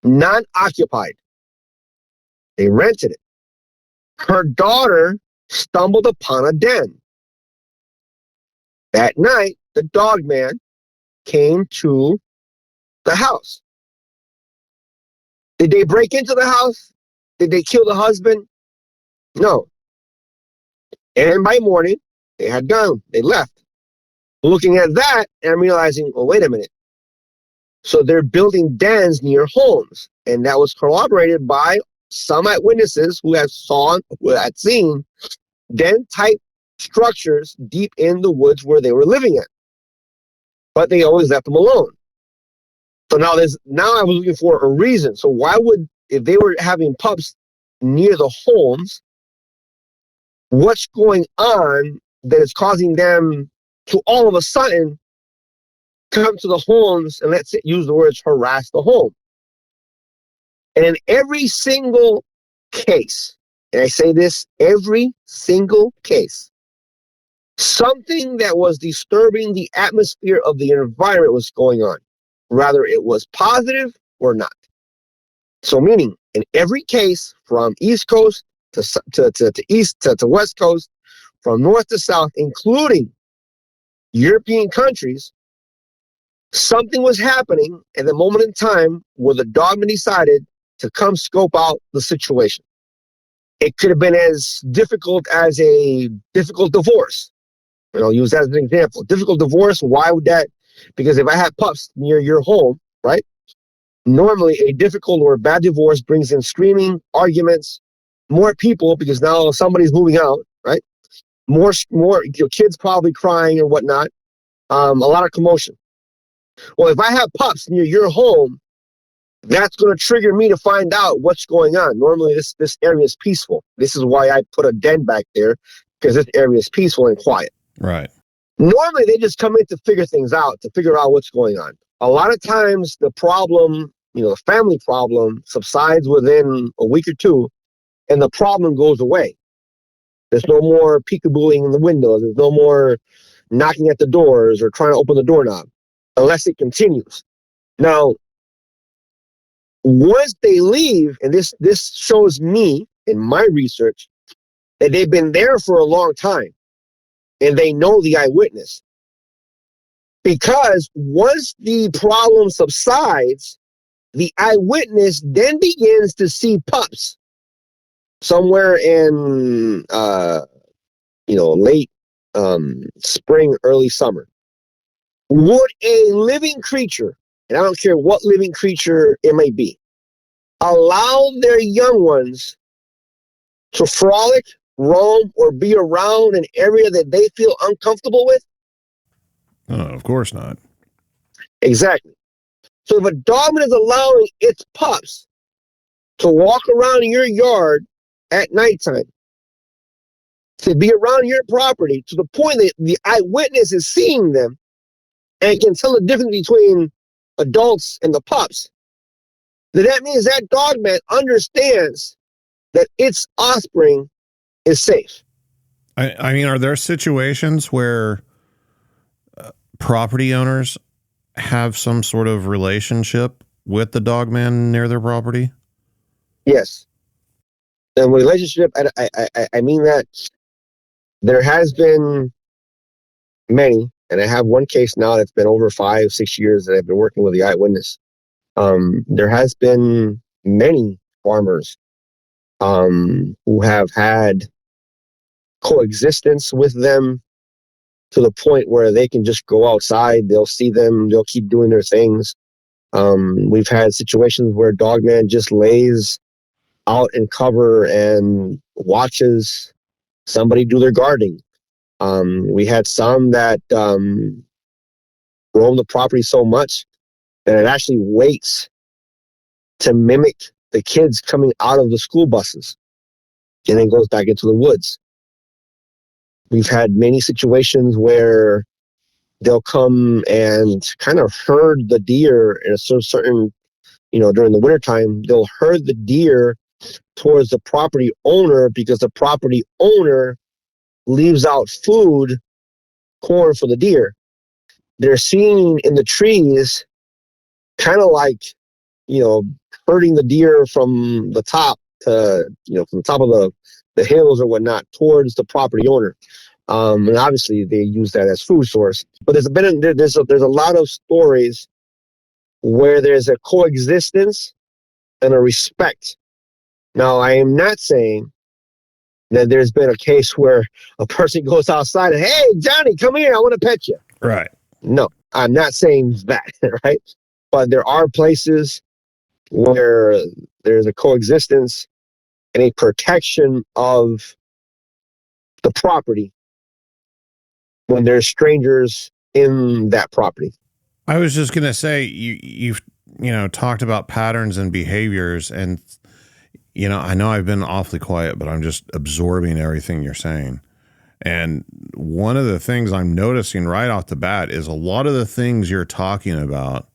non-occupied. They rented it. Her daughter stumbled upon a den. That night, the dogman came to the house. Did they break into the house? Did they kill the husband? No. And by morning, they had gone. They left. Looking at that, and I'm realizing, well, wait a minute. So they're building dens near homes. And that was corroborated by some eyewitnesses who had seen den-type structures deep in the woods where they were living in. But they always left them alone. So now I was looking for a reason. So why would, if they were having pups near the homes, what's going on that is causing them to all of a sudden come to the homes and, let's use the words, harass the home? And in every single case, and I say this, every single case, something that was disturbing the atmosphere of the environment was going on, whether it was positive or not. So meaning, in every case, from East Coast to East to West Coast, from North to South, including European countries, something was happening at the moment in time where the dogman decided to come scope out the situation. It could have been as difficult as a difficult divorce. And I'll use that as an example. Difficult divorce, why would that? Because if I had pups near your home, right? Normally a difficult or a bad divorce brings in screaming, arguments, more people because now somebody's moving out, right? More your kids probably crying or whatnot. A lot of commotion. Well, if I have pups near your home, that's going to trigger me to find out what's going on. Normally this area is peaceful. This is why I put a den back there, because this area is peaceful and quiet. Right. Normally they just come in to figure things out, to figure out what's going on. A lot of times the problem, the family problem, subsides within a week or two, and the problem goes away. There's no more peekabooing in the windows. There's no more knocking at the doors or trying to open the doorknob, unless it continues. Now, once they leave, and this shows me in my research that they've been there for a long time and they know the eyewitness. Because once the problem subsides, the eyewitness then begins to see pups somewhere in late spring, early summer. Would a living creature, and I don't care what living creature it may be, allow their young ones to frolic, roam, or be around an area that they feel uncomfortable with? Oh, of course not. Exactly. So if a dogman is allowing its pups to walk around in your yard at nighttime to be around your property to the point that the eyewitness is seeing them and can tell the difference between adults and the pups, then that means that dogman understands that its offspring is safe. I mean, are there situations where property owners have some sort of relationship with the dogman near their property? Yes. The relationship, I mean that there has been many, and I have one case now that's been over 5-6 years that I've been working with the eyewitness. There has been many farmers who have had coexistence with them to the point where they can just go outside, they'll see them, they'll keep doing their things. We've had situations where Dogman just lays out in cover and watches somebody do their gardening. We had some that roam the property so much that it actually waits to mimic the kids coming out of the school buses and then goes back into the woods. We've had many situations where they'll come and kind of herd the deer in a certain, during the wintertime, they'll herd the deer towards the property owner because the property owner leaves out food, corn for the deer. They're seen in the trees, kind of like, herding the deer from the top to, from the top of the hills or whatnot towards the property owner. And obviously they use that as food source. But there's a lot of stories where there's a coexistence and a respect. Now, I am not saying that there's been a case where a person goes outside and, hey, Johnny, come here, I want to pet you. Right. No, I'm not saying that, right? But there are places where there's a coexistence and a protection of the property when there's strangers in that property. I was just going to say, you've talked about patterns and behaviors, and I know I've been awfully quiet, but I'm just absorbing everything you're saying. And one of the things I'm noticing right off the bat is a lot of the things you're talking about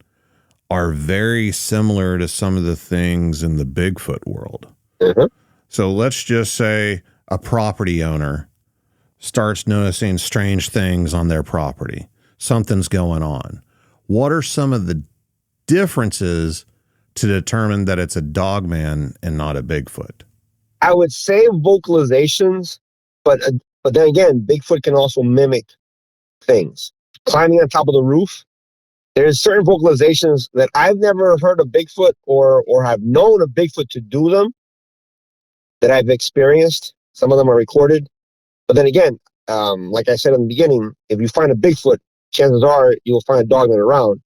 are very similar to some of the things in the Bigfoot world. Mm-hmm. So let's just say a property owner starts noticing strange things on their property. Something's going on. What are some of the differences to determine that it's a dogman and not a Bigfoot? I would say vocalizations, but then again, Bigfoot can also mimic things. Climbing on top of the roof. There's certain vocalizations that I've never heard of Bigfoot or have known of Bigfoot to do them that I've experienced. Some of them are recorded. But then again, like I said in the beginning, if you find a Bigfoot, chances are you'll find a dogman around.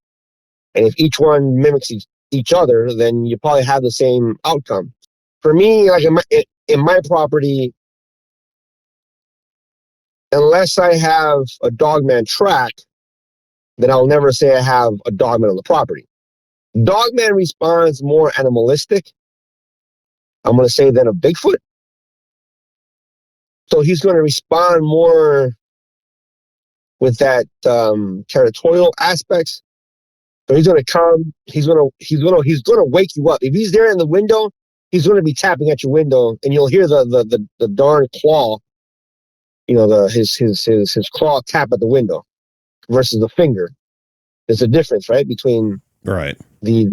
And if each one mimics each other, then you probably have the same outcome. For me, like in my property, unless I have a dogman track, then I'll never say I have a dogman on the property. Dogman responds more animalistic, I'm going to say, than a Bigfoot. So he's going to respond more with that territorial aspects. So he's going to come. He's going to wake you up. If he's there in the window, he's going to be tapping at your window, and you'll hear the darn claw. His claw tap at the window versus the finger. There's a difference, right, between right the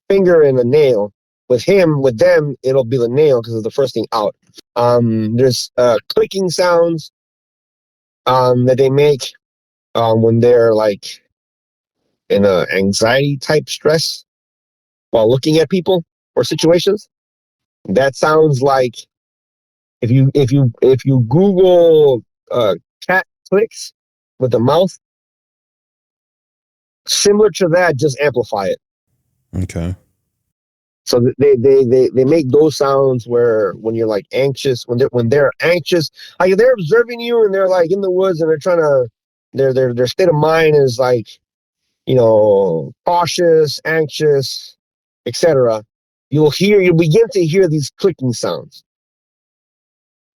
finger and the nail. With them, it'll be the nail because it's the first thing out. There's clicking sounds that they make when they're like in a anxiety type stress while looking at people or situations. That sounds like if you Google cat clicks with the mouth, similar to that, just amplify it. Okay. So they make those sounds where when you're like anxious, when they're anxious, like they're observing you and they're like in the woods and they're trying to, their state of mind is like, cautious, anxious, etc. you'll begin to hear these clicking sounds.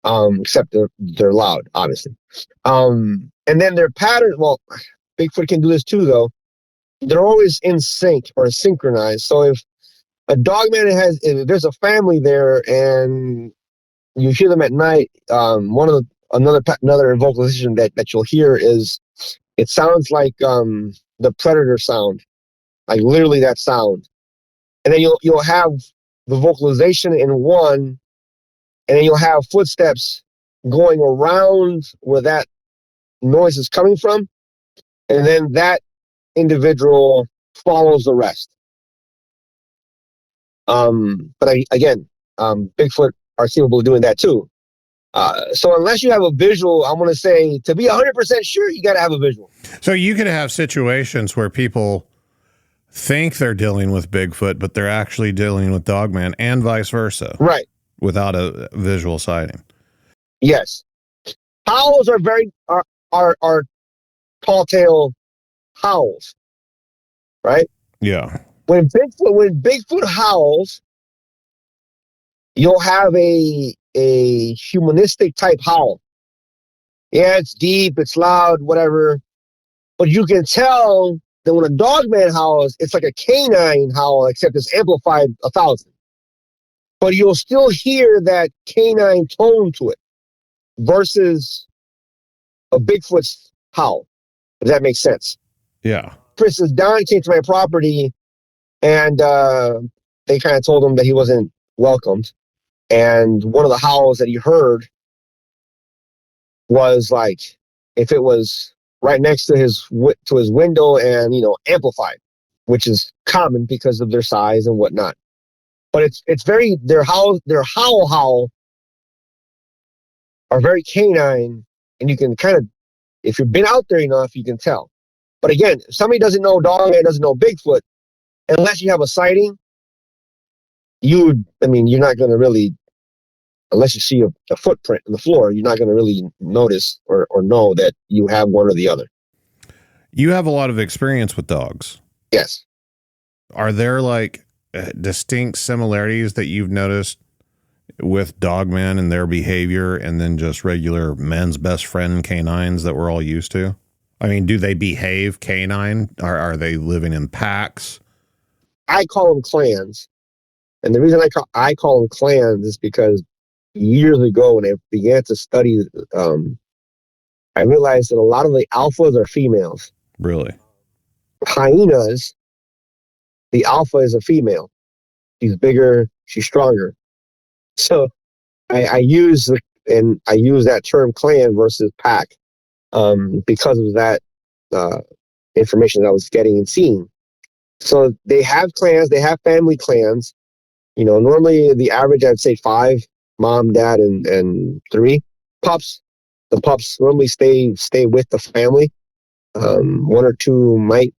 Except they're loud, obviously. And then their pattern, well, Bigfoot can do this too, though. They're always in sync or synchronized. So if a dogman if there's a family there and you hear them at night, another vocalization that you'll hear is, it sounds like the predator sound, like literally that sound. And then you'll have the vocalization in one, and then you'll have footsteps going around where that noise is coming from, and then that individual follows the rest. But Bigfoot are capable of doing that too. So unless you have a visual, I'm going to say, to be 100% sure, you got to have a visual. So you could have situations where people think they're dealing with Bigfoot, but they're actually dealing with Dogman, and vice versa. Right. Without a visual sighting. Yes. Howls are tall tale howls. Right? Yeah. When Bigfoot howls, you'll have a humanistic type howl. Yeah, it's deep, it's loud, whatever. But you can tell that when a dogman howls, it's like a canine howl, except it's amplified 1,000. But you'll still hear that canine tone to it versus a Bigfoot's howl, if that makes sense. Yeah. For instance, Don came to my property and they kind of told him that he wasn't welcomed. And one of the howls that he heard was like if it was right next to his window and, amplified, which is common because of their size and whatnot. But it's very, their howl are very canine, and you can kind of, if you've been out there enough, you can tell. But again, if somebody doesn't know Dogman, doesn't know Bigfoot, unless you have a sighting, you're not going to really, unless you see a footprint in the floor, you're not going to really notice or know that you have one or the other. You have a lot of experience with dogs. Yes. Are there like distinct similarities that you've noticed with dogmen and their behavior and then just regular men's best friend canines that we're all used to? I mean, do they behave canine? Are they living in packs? I call them clans. And the reason I call them clans is because years ago when I began to study, I realized that a lot of the alphas are females. Really? Hyenas, the alpha is a female. She's bigger, she's stronger. So I use that term clan versus pack because of that information that I was getting and seeing. So they have clans, they have family clans. Normally the average, I'd say 5, mom, dad, and 3 pups. The pups normally stay with the family. 1 or 2 might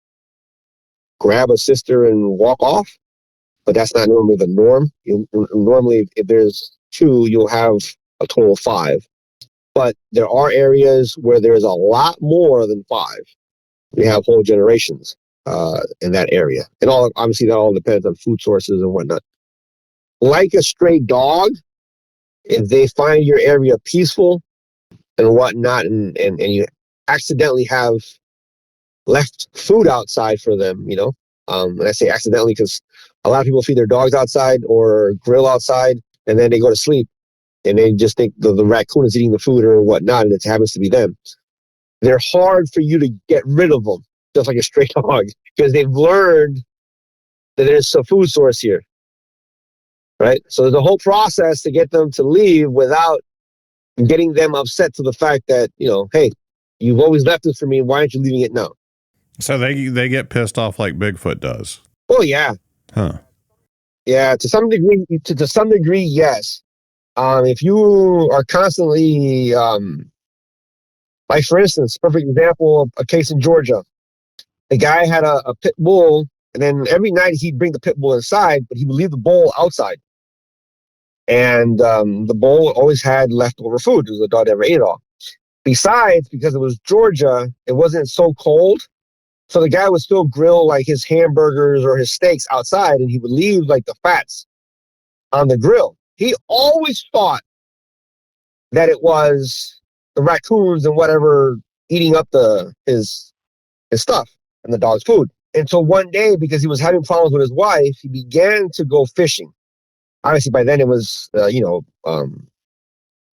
grab a sister and walk off, but that's not normally the norm. Normally, if there's 2, you'll have a total of 5. But there are areas where there's a lot more than 5. We have whole generations in that area. And obviously that all depends on food sources and whatnot. Like a stray dog, if they find your area peaceful and whatnot, and you accidentally have left food outside for them, and I say accidentally because a lot of people feed their dogs outside or grill outside, and then they go to sleep, and they just think the raccoon is eating the food or whatnot, and it happens to be them. They're hard for you to get rid of them, just like a stray dog, because they've learned that there's a food source here, right? So there's a whole process to get them to leave without getting them upset to the fact that, hey, you've always left it for me. Why aren't you leaving it now? So they get pissed off like Bigfoot does. Oh yeah. Huh. Yeah, to some degree, yes. If you are constantly, like for instance, perfect example of a case in Georgia. The guy had a pit bull, and then every night he'd bring the pit bull inside, but he would leave the bull outside. And the bull always had leftover food because the dog never ate it all. Besides, because it was Georgia, it wasn't so cold. So the guy would still grill like his hamburgers or his steaks outside, and he would leave like the fats on the grill. He always thought that it was the raccoons and whatever eating up his stuff and the dog's food. And so one day, because he was having problems with his wife, he began to go fishing. Obviously, by then it was, fall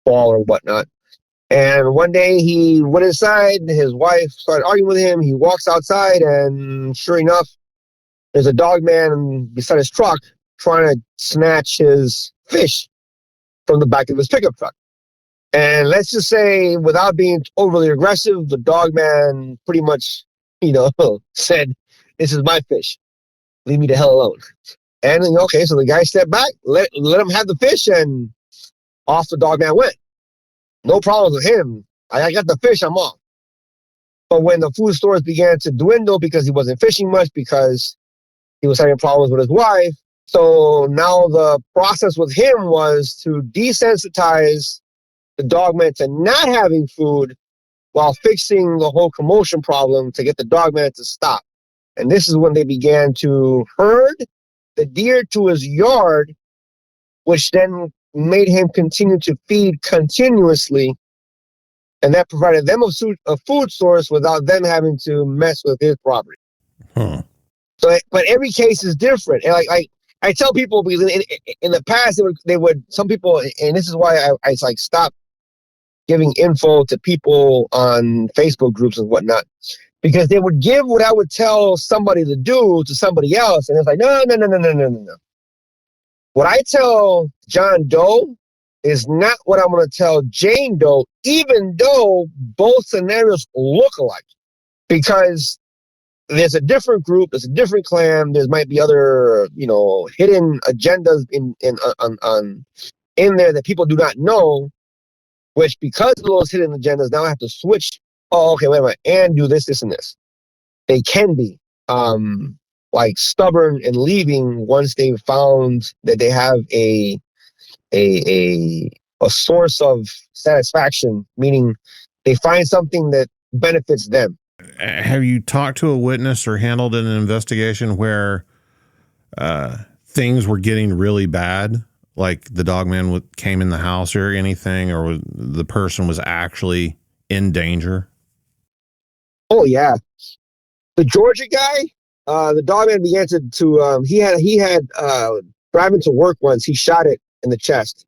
or whatnot. And one day he went inside, his wife started arguing with him. He walks outside, and sure enough, there's a dog man beside his truck trying to snatch his fish from the back of his pickup truck. And let's just say, without being overly aggressive, the dog man pretty much, said, "This is my fish. Leave me the hell alone." And okay, so the guy stepped back, let him have the fish, and off the dog man went. No problems with him. I got the fish, I'm off. But when the food stores began to dwindle because he wasn't fishing much, because he was having problems with his wife, so now the process with him was to desensitize the dogman to not having food while fixing the whole commotion problem to get the dogman to stop. And this is when they began to herd the deer to his yard, which then made him continue to feed continuously. And that provided them a food source without them having to mess with his property. Huh. So, but every case is different. And I tell people, because in the past, they would some people, and this is why I stopped giving info to people on Facebook groups and whatnot, because they would give what I would tell somebody to do to somebody else, and it's like, no. What I tell John Doe is not what I'm going to tell Jane Doe, even though both scenarios look alike, because there's a different group, there's a different clan, there might be other, hidden agendas in there that people do not know, which because of those hidden agendas, now I have to switch. Oh, okay, wait a minute, and do this, this, and this. They can be stubborn and leaving once they've found that they have a source of satisfaction, meaning they find something that benefits them. Have you talked to a witness or handled an investigation where things were getting really bad, like the dogman came in the house or anything, or the person was actually in danger? Oh yeah, the Georgia guy, the dogman began to he had driving to work once. He shot it in the chest.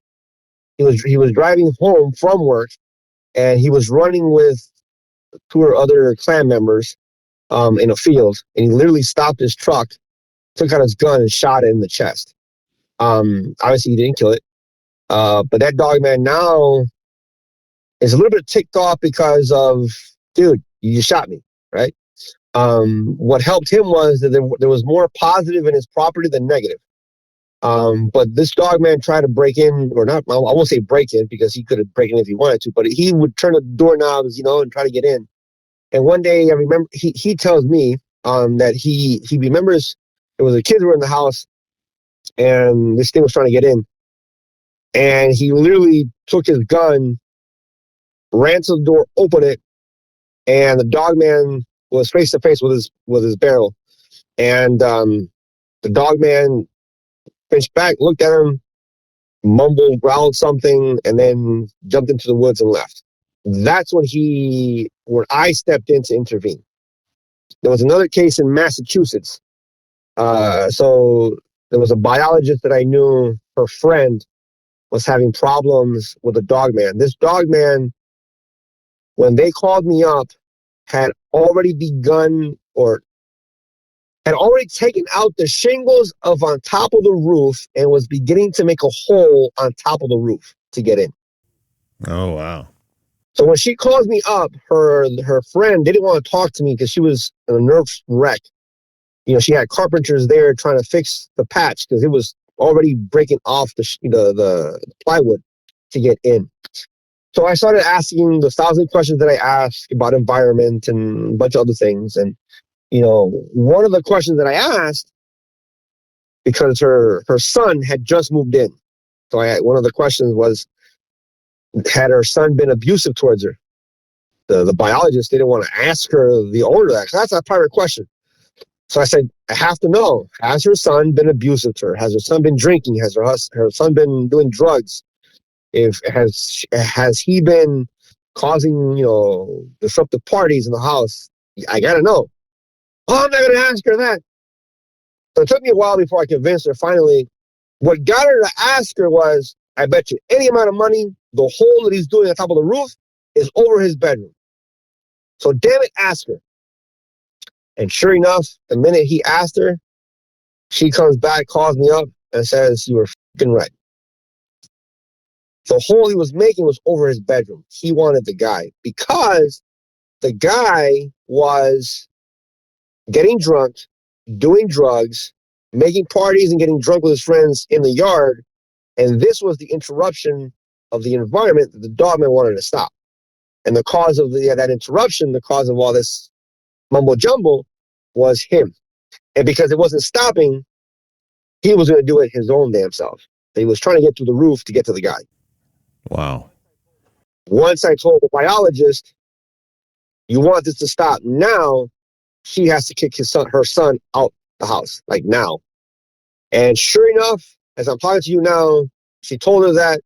He was driving home from work, and he was running with two or other clan members in a field, and he literally stopped his truck, took out his gun, and shot it in the chest. Obviously, he didn't kill it, but that dogman now is a little bit ticked off because of, dude, you just shot me, right? What helped him was that there was more positive in his property than negative. But this dogman tried to break in, or not, I won't say break in because he could have break in if he wanted to, but he would turn the doorknobs, and try to get in. And one day I remember he tells me that he remembers there was a kids were in the house and this thing was trying to get in. And he literally took his gun, ran to the door, opened it, and the dogman was face to face with his barrel. And the dogman finished back, looked at him, mumbled, growled something, and then jumped into the woods and left. That's when I stepped in to intervene. There was another case in Massachusetts. So there was a biologist that I knew, her friend was having problems with a dogman. This dogman, when they called me up, had already begun or had already taken out the shingles of on top of the roof and was beginning to make a hole on top of the roof to get in. Oh, wow. So when she calls me up, her friend didn't want to talk to me because she was in a nervous wreck. She had carpenters there trying to fix the patch because it was already breaking off the plywood to get in. So I started asking the 1,000 questions that I asked about environment and a bunch of other things. And, one of the questions that I asked, because her son had just moved in. So one of the questions was, had her son been abusive towards her? The biologist didn't want to ask her the order of that, 'cause that's a private question. So I said, I have to know, has her son been abusive to her? Has her son been drinking? Has her son been doing drugs? Has he been causing, disruptive parties in the house? I got to know. Oh, I'm not going to ask her that. So it took me a while before I convinced her. Finally, what got her to ask her was, I bet you any amount of money, the hole that he's doing on top of the roof is over his bedroom. So damn it, ask her. And sure enough, the minute he asked her, she comes back, calls me up, and says, you were f***ing right. The hole he was making was over his bedroom. He wanted the guy because the guy was getting drunk, doing drugs, making parties and getting drunk with his friends in the yard. And this was the interruption of the environment that the Dogman wanted to stop. And the cause of that interruption, the cause of all this mumbo jumbo, was him. And because it wasn't stopping, he was going to do it his own damn self. He was trying to get through the roof to get to the guy. Wow. Once I told the biologist, you want this to stop now, she has to kick her son out the house, like now. And sure enough, as I'm talking to you now, she told her that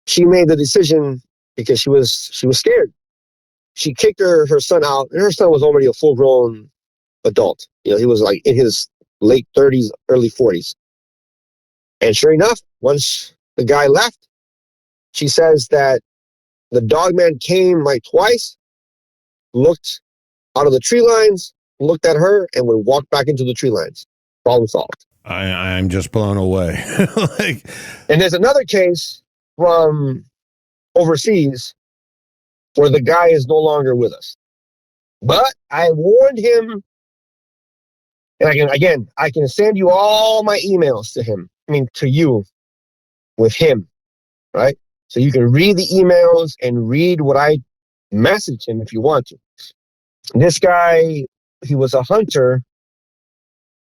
she made the decision because she was scared. She kicked her son out, and her son was already a full-grown adult. He was like in his late 30s, early 40s. And sure enough, once the guy left, she says that the Dogman came like twice, looked out of the tree lines, looked at her, and would walk back into the tree lines. Problem solved. I'm just blown away. And there's another case from overseas where the guy is no longer with us. But I warned him, and I can send you all my emails to you with him, right? So you can read the emails and read what I messaged him if you want to. This guy, he was a hunter,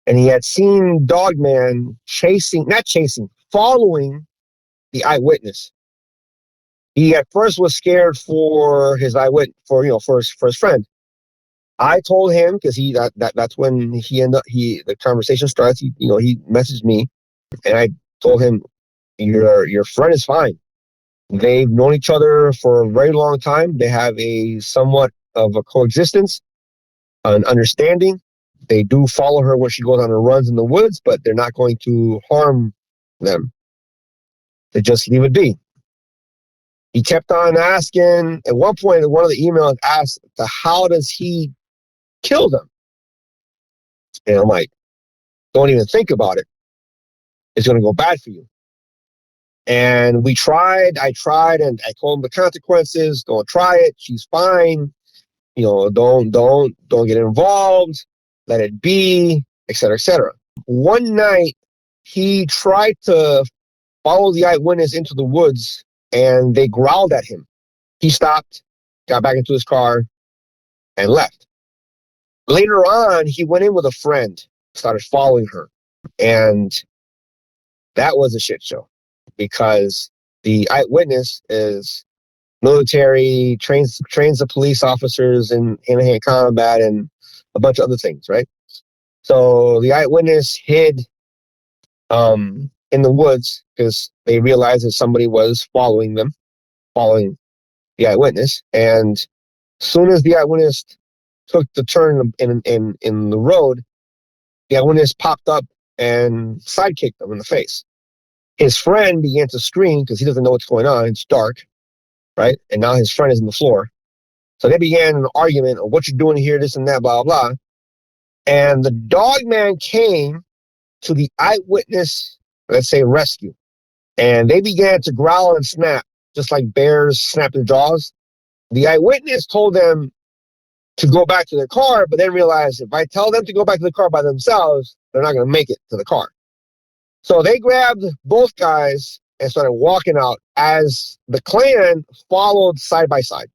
and he had seen Dogman following the eyewitness. He at first was scared for his eyewitness, for his friend. I told him, because that's when the conversation starts. He messaged me, and I told him, your friend is fine. They've known each other for a very long time. They have a somewhat of a coexistence, an understanding. They do follow her when she goes on her runs in the woods, but they're not going to harm them. They just leave it be. He kept on asking. At one point, one of the emails asked, how does he kill them? And I'm like, don't even think about it. It's going to go bad for you. And I tried, and I told him the consequences. Don't try it. She's fine. Don't get involved. Let it be, et cetera, et cetera. One night, he tried to follow the eyewitness into the woods, and they growled at him. He stopped, got back into his car, and left. Later on, he went in with a friend, started following her, and that was a shit show because the eyewitness is military, trains the police officers in hand-to-hand combat and a bunch of other things, right? So the eyewitness hid in the woods because they realized that somebody was following the eyewitness. And as soon as the eyewitness took the turn in the road, the eyewitness popped up and sidekicked him in the face. His friend began to scream because he doesn't know what's going on. It's dark, right? And now his friend is on the floor. So they began an argument of what you're doing here, this and that, blah, blah. And the Dogman came to the eyewitness, let's say, rescue. And they began to growl and snap, just like bears snap their jaws. The eyewitness told them to go back to their car, but then realized if I tell them to go back to the car by themselves, they're not going to make it to the car. So they grabbed both guys and started walking out as the clan followed side by side.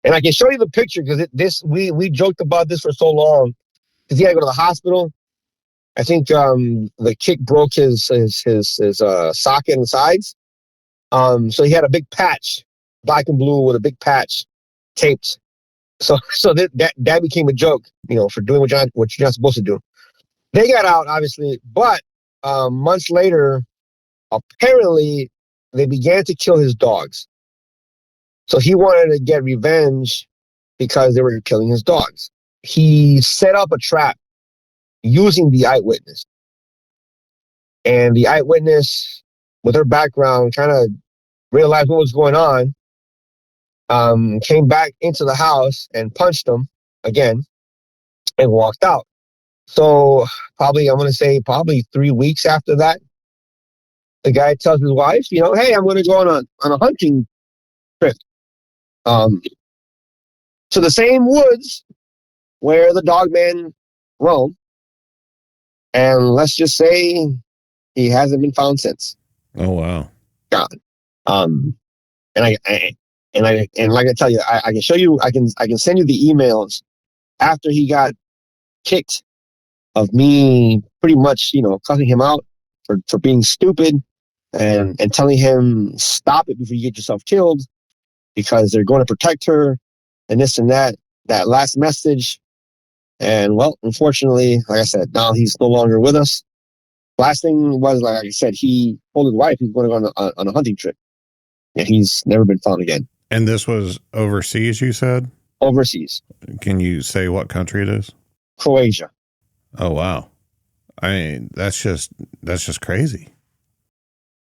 And I can show you the picture because we joked about this for so long because he had to go to the hospital. I think the kick broke his socket and sides. So he had a big patch, black and blue with a big patch taped So that became a joke, for doing what you're not supposed to do. They got out, obviously, but months later, apparently, they began to kill his dogs. So he wanted to get revenge because they were killing his dogs. He set up a trap using the eyewitness. And the eyewitness, with her background, kind of realized what was going on, came back into the house and punched him again and walked out. So I'm going to say probably 3 weeks after that, the guy tells his wife, hey, I'm going to go on a hunting trip. To the same woods where the Dogman roamed. And let's just say he hasn't been found since. Oh, wow. Gone. And like I tell you, I can show you, I can send you the emails after he got kicked of me pretty much, cussing him out for being stupid and telling him stop it before you get yourself killed because they're going to protect her and this and that last message. And well, unfortunately, like I said, now he's no longer with us. Last thing was, like I said, he told his wife he's going to go on a hunting trip. And he's never been found again. And this was overseas, you said? Overseas. Can you say what country it is? Croatia. Oh, wow. I mean, that's just crazy.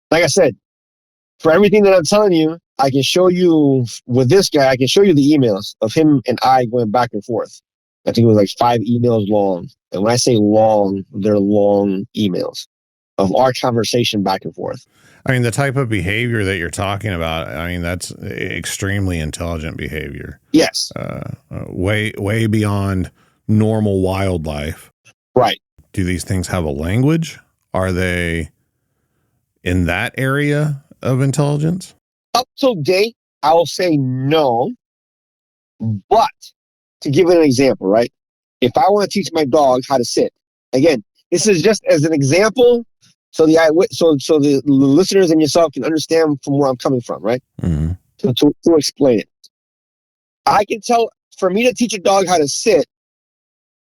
Like I said, for everything that I'm telling you, I can show you with this guy, I can show you the emails of him and I going back and forth. I think it was like 5 emails long. And when I say long, they're long emails of our conversation back and forth. I mean, the type of behavior that you're talking about, I mean, that's extremely intelligent behavior. Yes. Way beyond normal wildlife. Right. Do these things have a language? Are they in that area of intelligence? Up to date, I will say no. But to give it an example, right? If I want to teach my dog how to sit, again, this is just as an example, so the listeners and yourself can understand from where I'm coming from, right? Mm-hmm. To explain it, I can tell. For me to teach a dog how to sit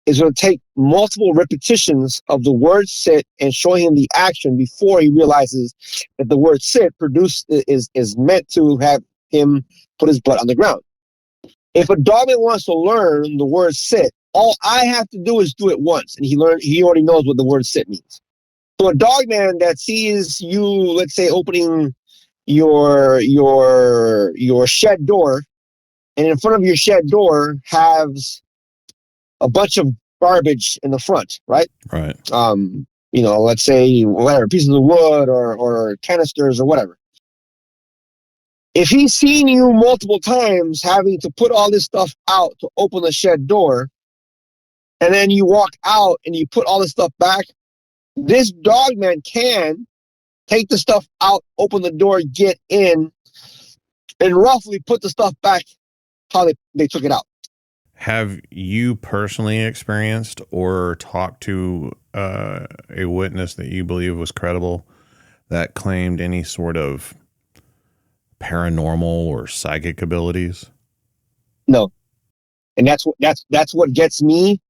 is going to take multiple repetitions of the word sit and showing him the action before he realizes that the word sit is meant to have him put his butt on the ground. If a dogman wants to learn the word sit, all I have to do is do it once, and he already knows what the word sit means. So a dogman that sees you, let's say, opening your shed door, and in front of your shed door has a bunch of garbage in the front, right? Right. Let's say whatever, pieces of wood or canisters or whatever. If he's seen you multiple times having to put all this stuff out to open the shed door, and then you walk out and you put all this stuff back, this dogman can take the stuff out, open the door, get in, and roughly put the stuff back how they took it out. Have you personally experienced or talked to a witness that you believe was credible that claimed any sort of paranormal or psychic abilities? No. And that's what gets me,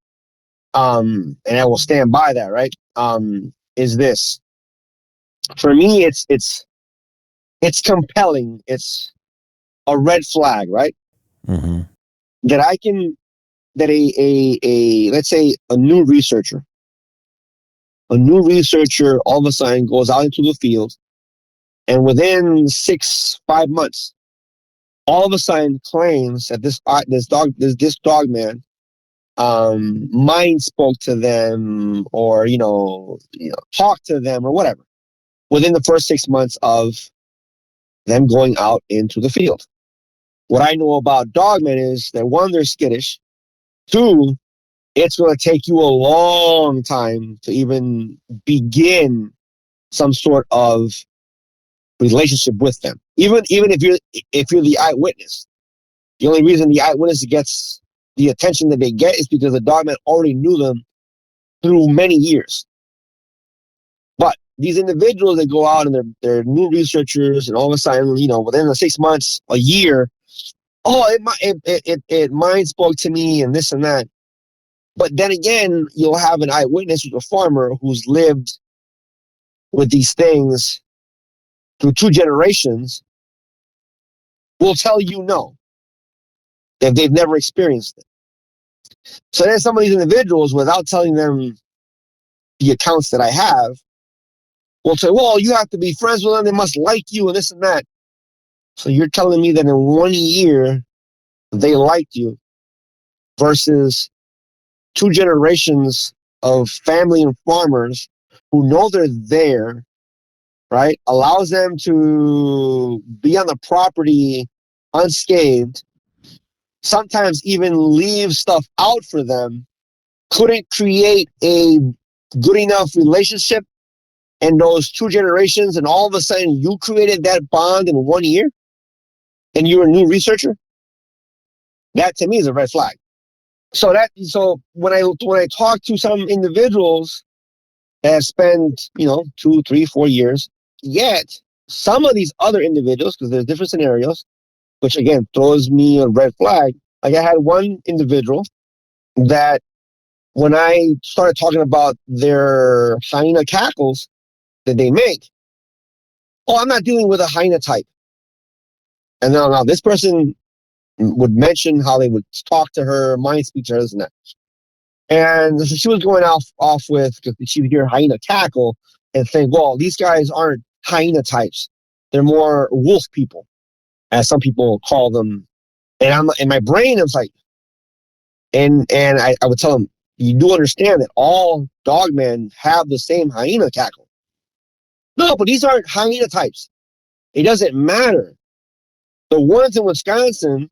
and I will stand by that, right? Is this. For me, it's compelling. It's a red flag, right? Mm-hmm. That a let's say a new researcher all of a sudden goes out into the field, and within 5 months, all of a sudden claims that this dogman mind spoke to them or talked to them or whatever within the first 6 months of them going out into the field. What I know about dogmen is that 1, they're skittish. 2, it's going to take you a long time to even begin some sort of relationship with them. Even if you're the eyewitness, the only reason the eyewitness gets the attention that they get is because the dogman already knew them through many years. But these individuals that go out and they're new researchers, and all of a sudden, within the 6 months, a year, oh, it mind spoke to me and this and that. But then again, you'll have an eyewitness who's a farmer who's lived with these things through 2 generations will tell you no, if they've never experienced it. So then some of these individuals, without telling them the accounts that I have, will say, well, you have to be friends with them. They must like you and this and that. So you're telling me that in 1 year, they liked you versus 2 generations of family and farmers who know they're there, right? Allows them to be on the property unscathed, sometimes even leave stuff out for them, couldn't create a good enough relationship in those 2 generations, and all of a sudden you created that bond in 1 year and you're a new researcher. That to me is a red flag. So when I talk to some individuals that have spent 2, 3, 4 years, yet some of these other individuals, because there's different scenarios, which again throws me a red flag. Like I had one individual that when I started talking about their hyena cackles that they make, oh, I'm not dealing with a hyena type. And now this person would mention how they would talk to her, mind speak to her, this and that. And so she was going off with, because she would hear hyena cackle and think, well, these guys aren't hyena types. They're more wolf people, as some people call them. And I'm in my brain, I was like, and I would tell them, you do understand that all dogmen have the same hyena cackle. No, but these aren't hyena types. It doesn't matter. The ones in Wisconsin,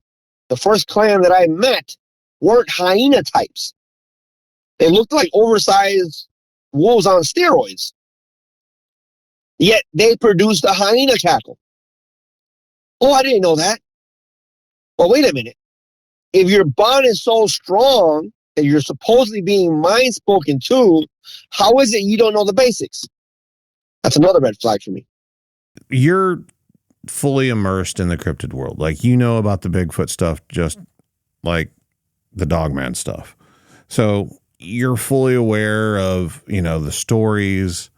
the first clan that I met, weren't hyena types. They looked like oversized wolves on steroids. Yet they produced a hyena cackle. Oh, I didn't know that. Well, wait a minute. If your bond is so strong that you're supposedly being mind spoken to, how is it you don't know the basics? That's another red flag for me. You're fully immersed in the cryptid world. Like, you know about the Bigfoot stuff just like the Dogman stuff. So you're fully aware of, the stories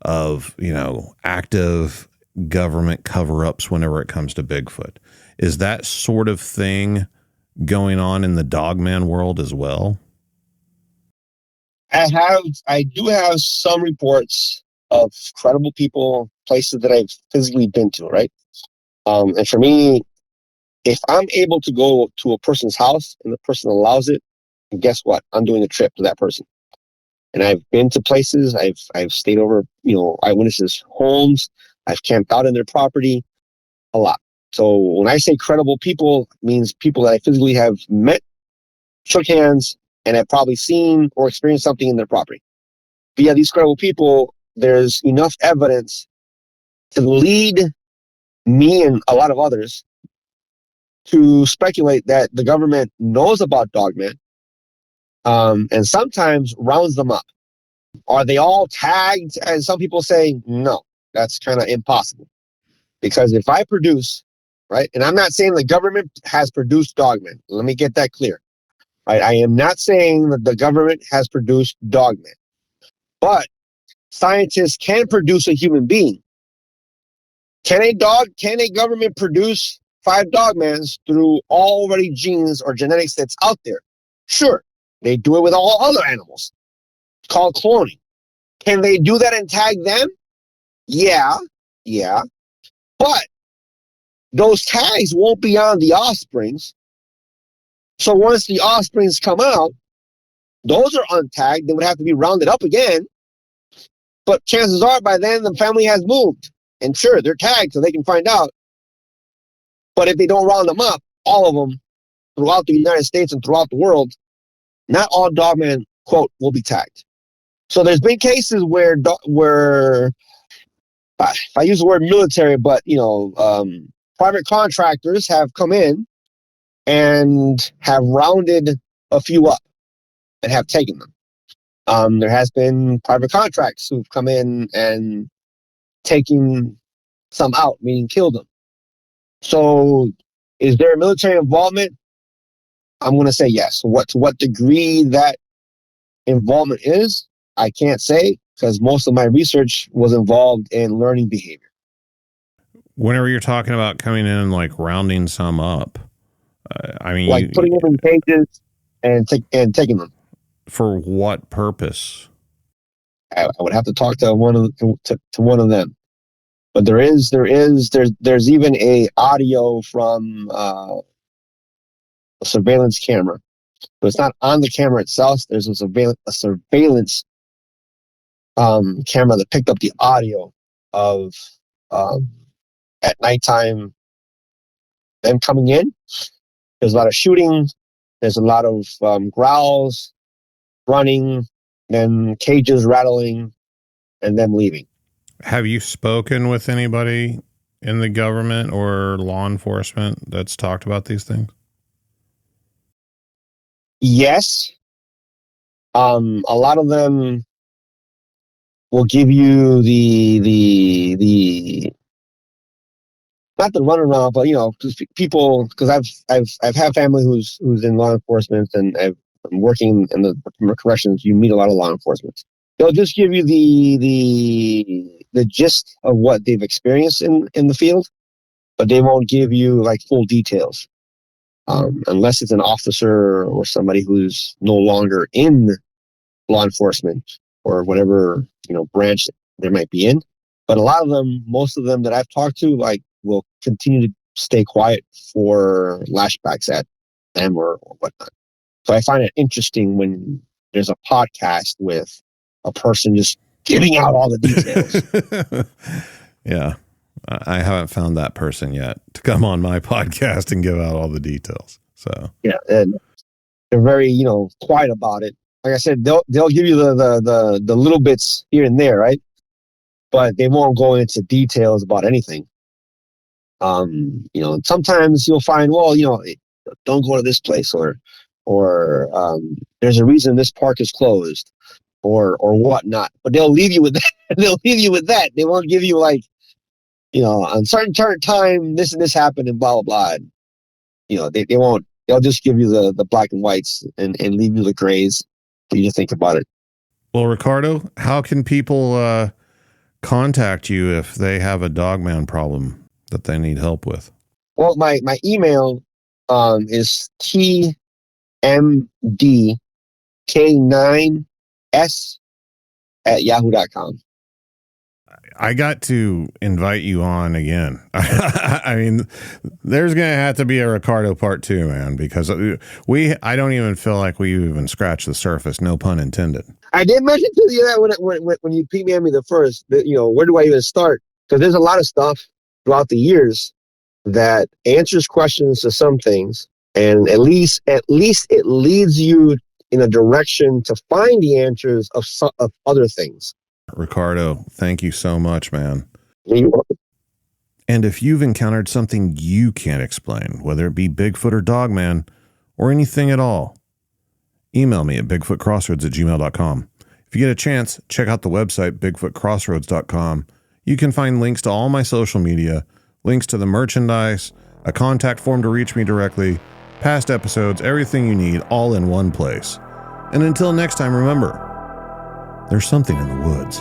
of, active government cover-ups whenever it comes to Bigfoot. Is that sort of thing going on in the Dogman world as well? I do have some reports of credible people, places that I've physically been to, right? And for me, if I'm able to go to a person's house and the person allows it, guess what? I'm doing a trip to that person. And I've been to places, I've stayed over, eyewitnesses' homes, I've camped out in their property, a lot. So when I say credible people, it means people that I physically have met, shook hands, and have probably seen or experienced something in their property. But yeah, these credible people, there's enough evidence to lead me and a lot of others to speculate that the government knows about dogmen, and sometimes rounds them up. Are they all tagged? And some people say, no, that's kind of impossible. Because if I produce, right, and I'm not saying the government has produced dogmen. Let me get that clear. Right? I am not saying that the government has produced dogmen. But scientists can produce a human being. Can a government produce 5 dogmans through already genes or genetics that's out there? Sure. They do it with all other animals. It's called cloning. Can they do that and tag them? Yeah. But those tags won't be on the offsprings. So once the offsprings come out, those are untagged. They would have to be rounded up again. But chances are by then the family has moved. And sure, they're tagged so they can find out. But if they don't round them up, all of them throughout the United States and throughout the world, not all dogmen, quote, will be tagged. So there's been cases where if I use the word military, but, private contractors have come in and have rounded a few up and have taken them. There has been private contracts who've come in and taken some out, meaning killed them. So Is there military involvement? I'm going to say yes. To what degree that involvement is, I can't say, because most of my research was involved in learning behavior. Whenever you're talking about coming in and like rounding some up, I mean, like putting them in cages and taking them. For what purpose? I would have to talk to one of them. But there's even a audio from a surveillance camera. But it's not on the camera itself. There's a surveillance camera that picked up the audio of at nighttime them coming in. There's a lot of shooting. There's a lot of growls, running, then cages rattling, and them leaving. Have you spoken with anybody in the government or law enforcement that's talked about these things? Yes. A lot of them will give you the not the runaround, but people, because I've had family who's in law enforcement, and I'm working in the corrections. You meet a lot of law enforcement. They'll just give you the gist of what they've experienced in the field, but they won't give you like full details, unless it's an officer or somebody who's no longer in law enforcement or whatever branch they might be in. But a lot of them, most of them that I've talked to, like, will continue to stay quiet for lashbacks at them or whatnot. So I find it interesting when there's a podcast with a person just giving out all the details. Yeah. I haven't found that person yet to come on my podcast and give out all the details. So yeah, and they're very, quiet about it. Like I said, they'll give you the little bits here and there, right? But they won't go into details about anything. Sometimes you'll find, well, don't go to this place, or there's a reason this park is closed, or whatnot. But they'll leave you with that. They'll leave you with that. They won't give you like, on certain time, this and this happened and blah, blah, blah. They won't, they'll just give you the black and whites and leave you the grays for you to think about it. Well, Ricardo, how can people contact you if they have a Dogman problem that they need help with? Well, my email is tmdk9s@yahoo.com. I got to invite you on again. I mean, there's going to have to be a Ricardo part 2, man, because I don't even feel like we even scratched the surface. No pun intended. I did mention to you that when you PM'd me the first, where do I even start? Because there's a lot of stuff throughout the years that answers questions to some things, and at least it leads you in a direction to find the answers of other things. Ricardo, thank you so much, man. You're welcome. And if you've encountered something you can't explain, whether it be Bigfoot or Dogman or anything at all, email me at bigfootcrossroads@gmail.com. If you get a chance, check out the website, bigfootcrossroads.com. You can find links to all my social media, links to the merchandise, a contact form to reach me directly, past episodes, everything you need, all in one place. And until next time, remember, there's something in the woods.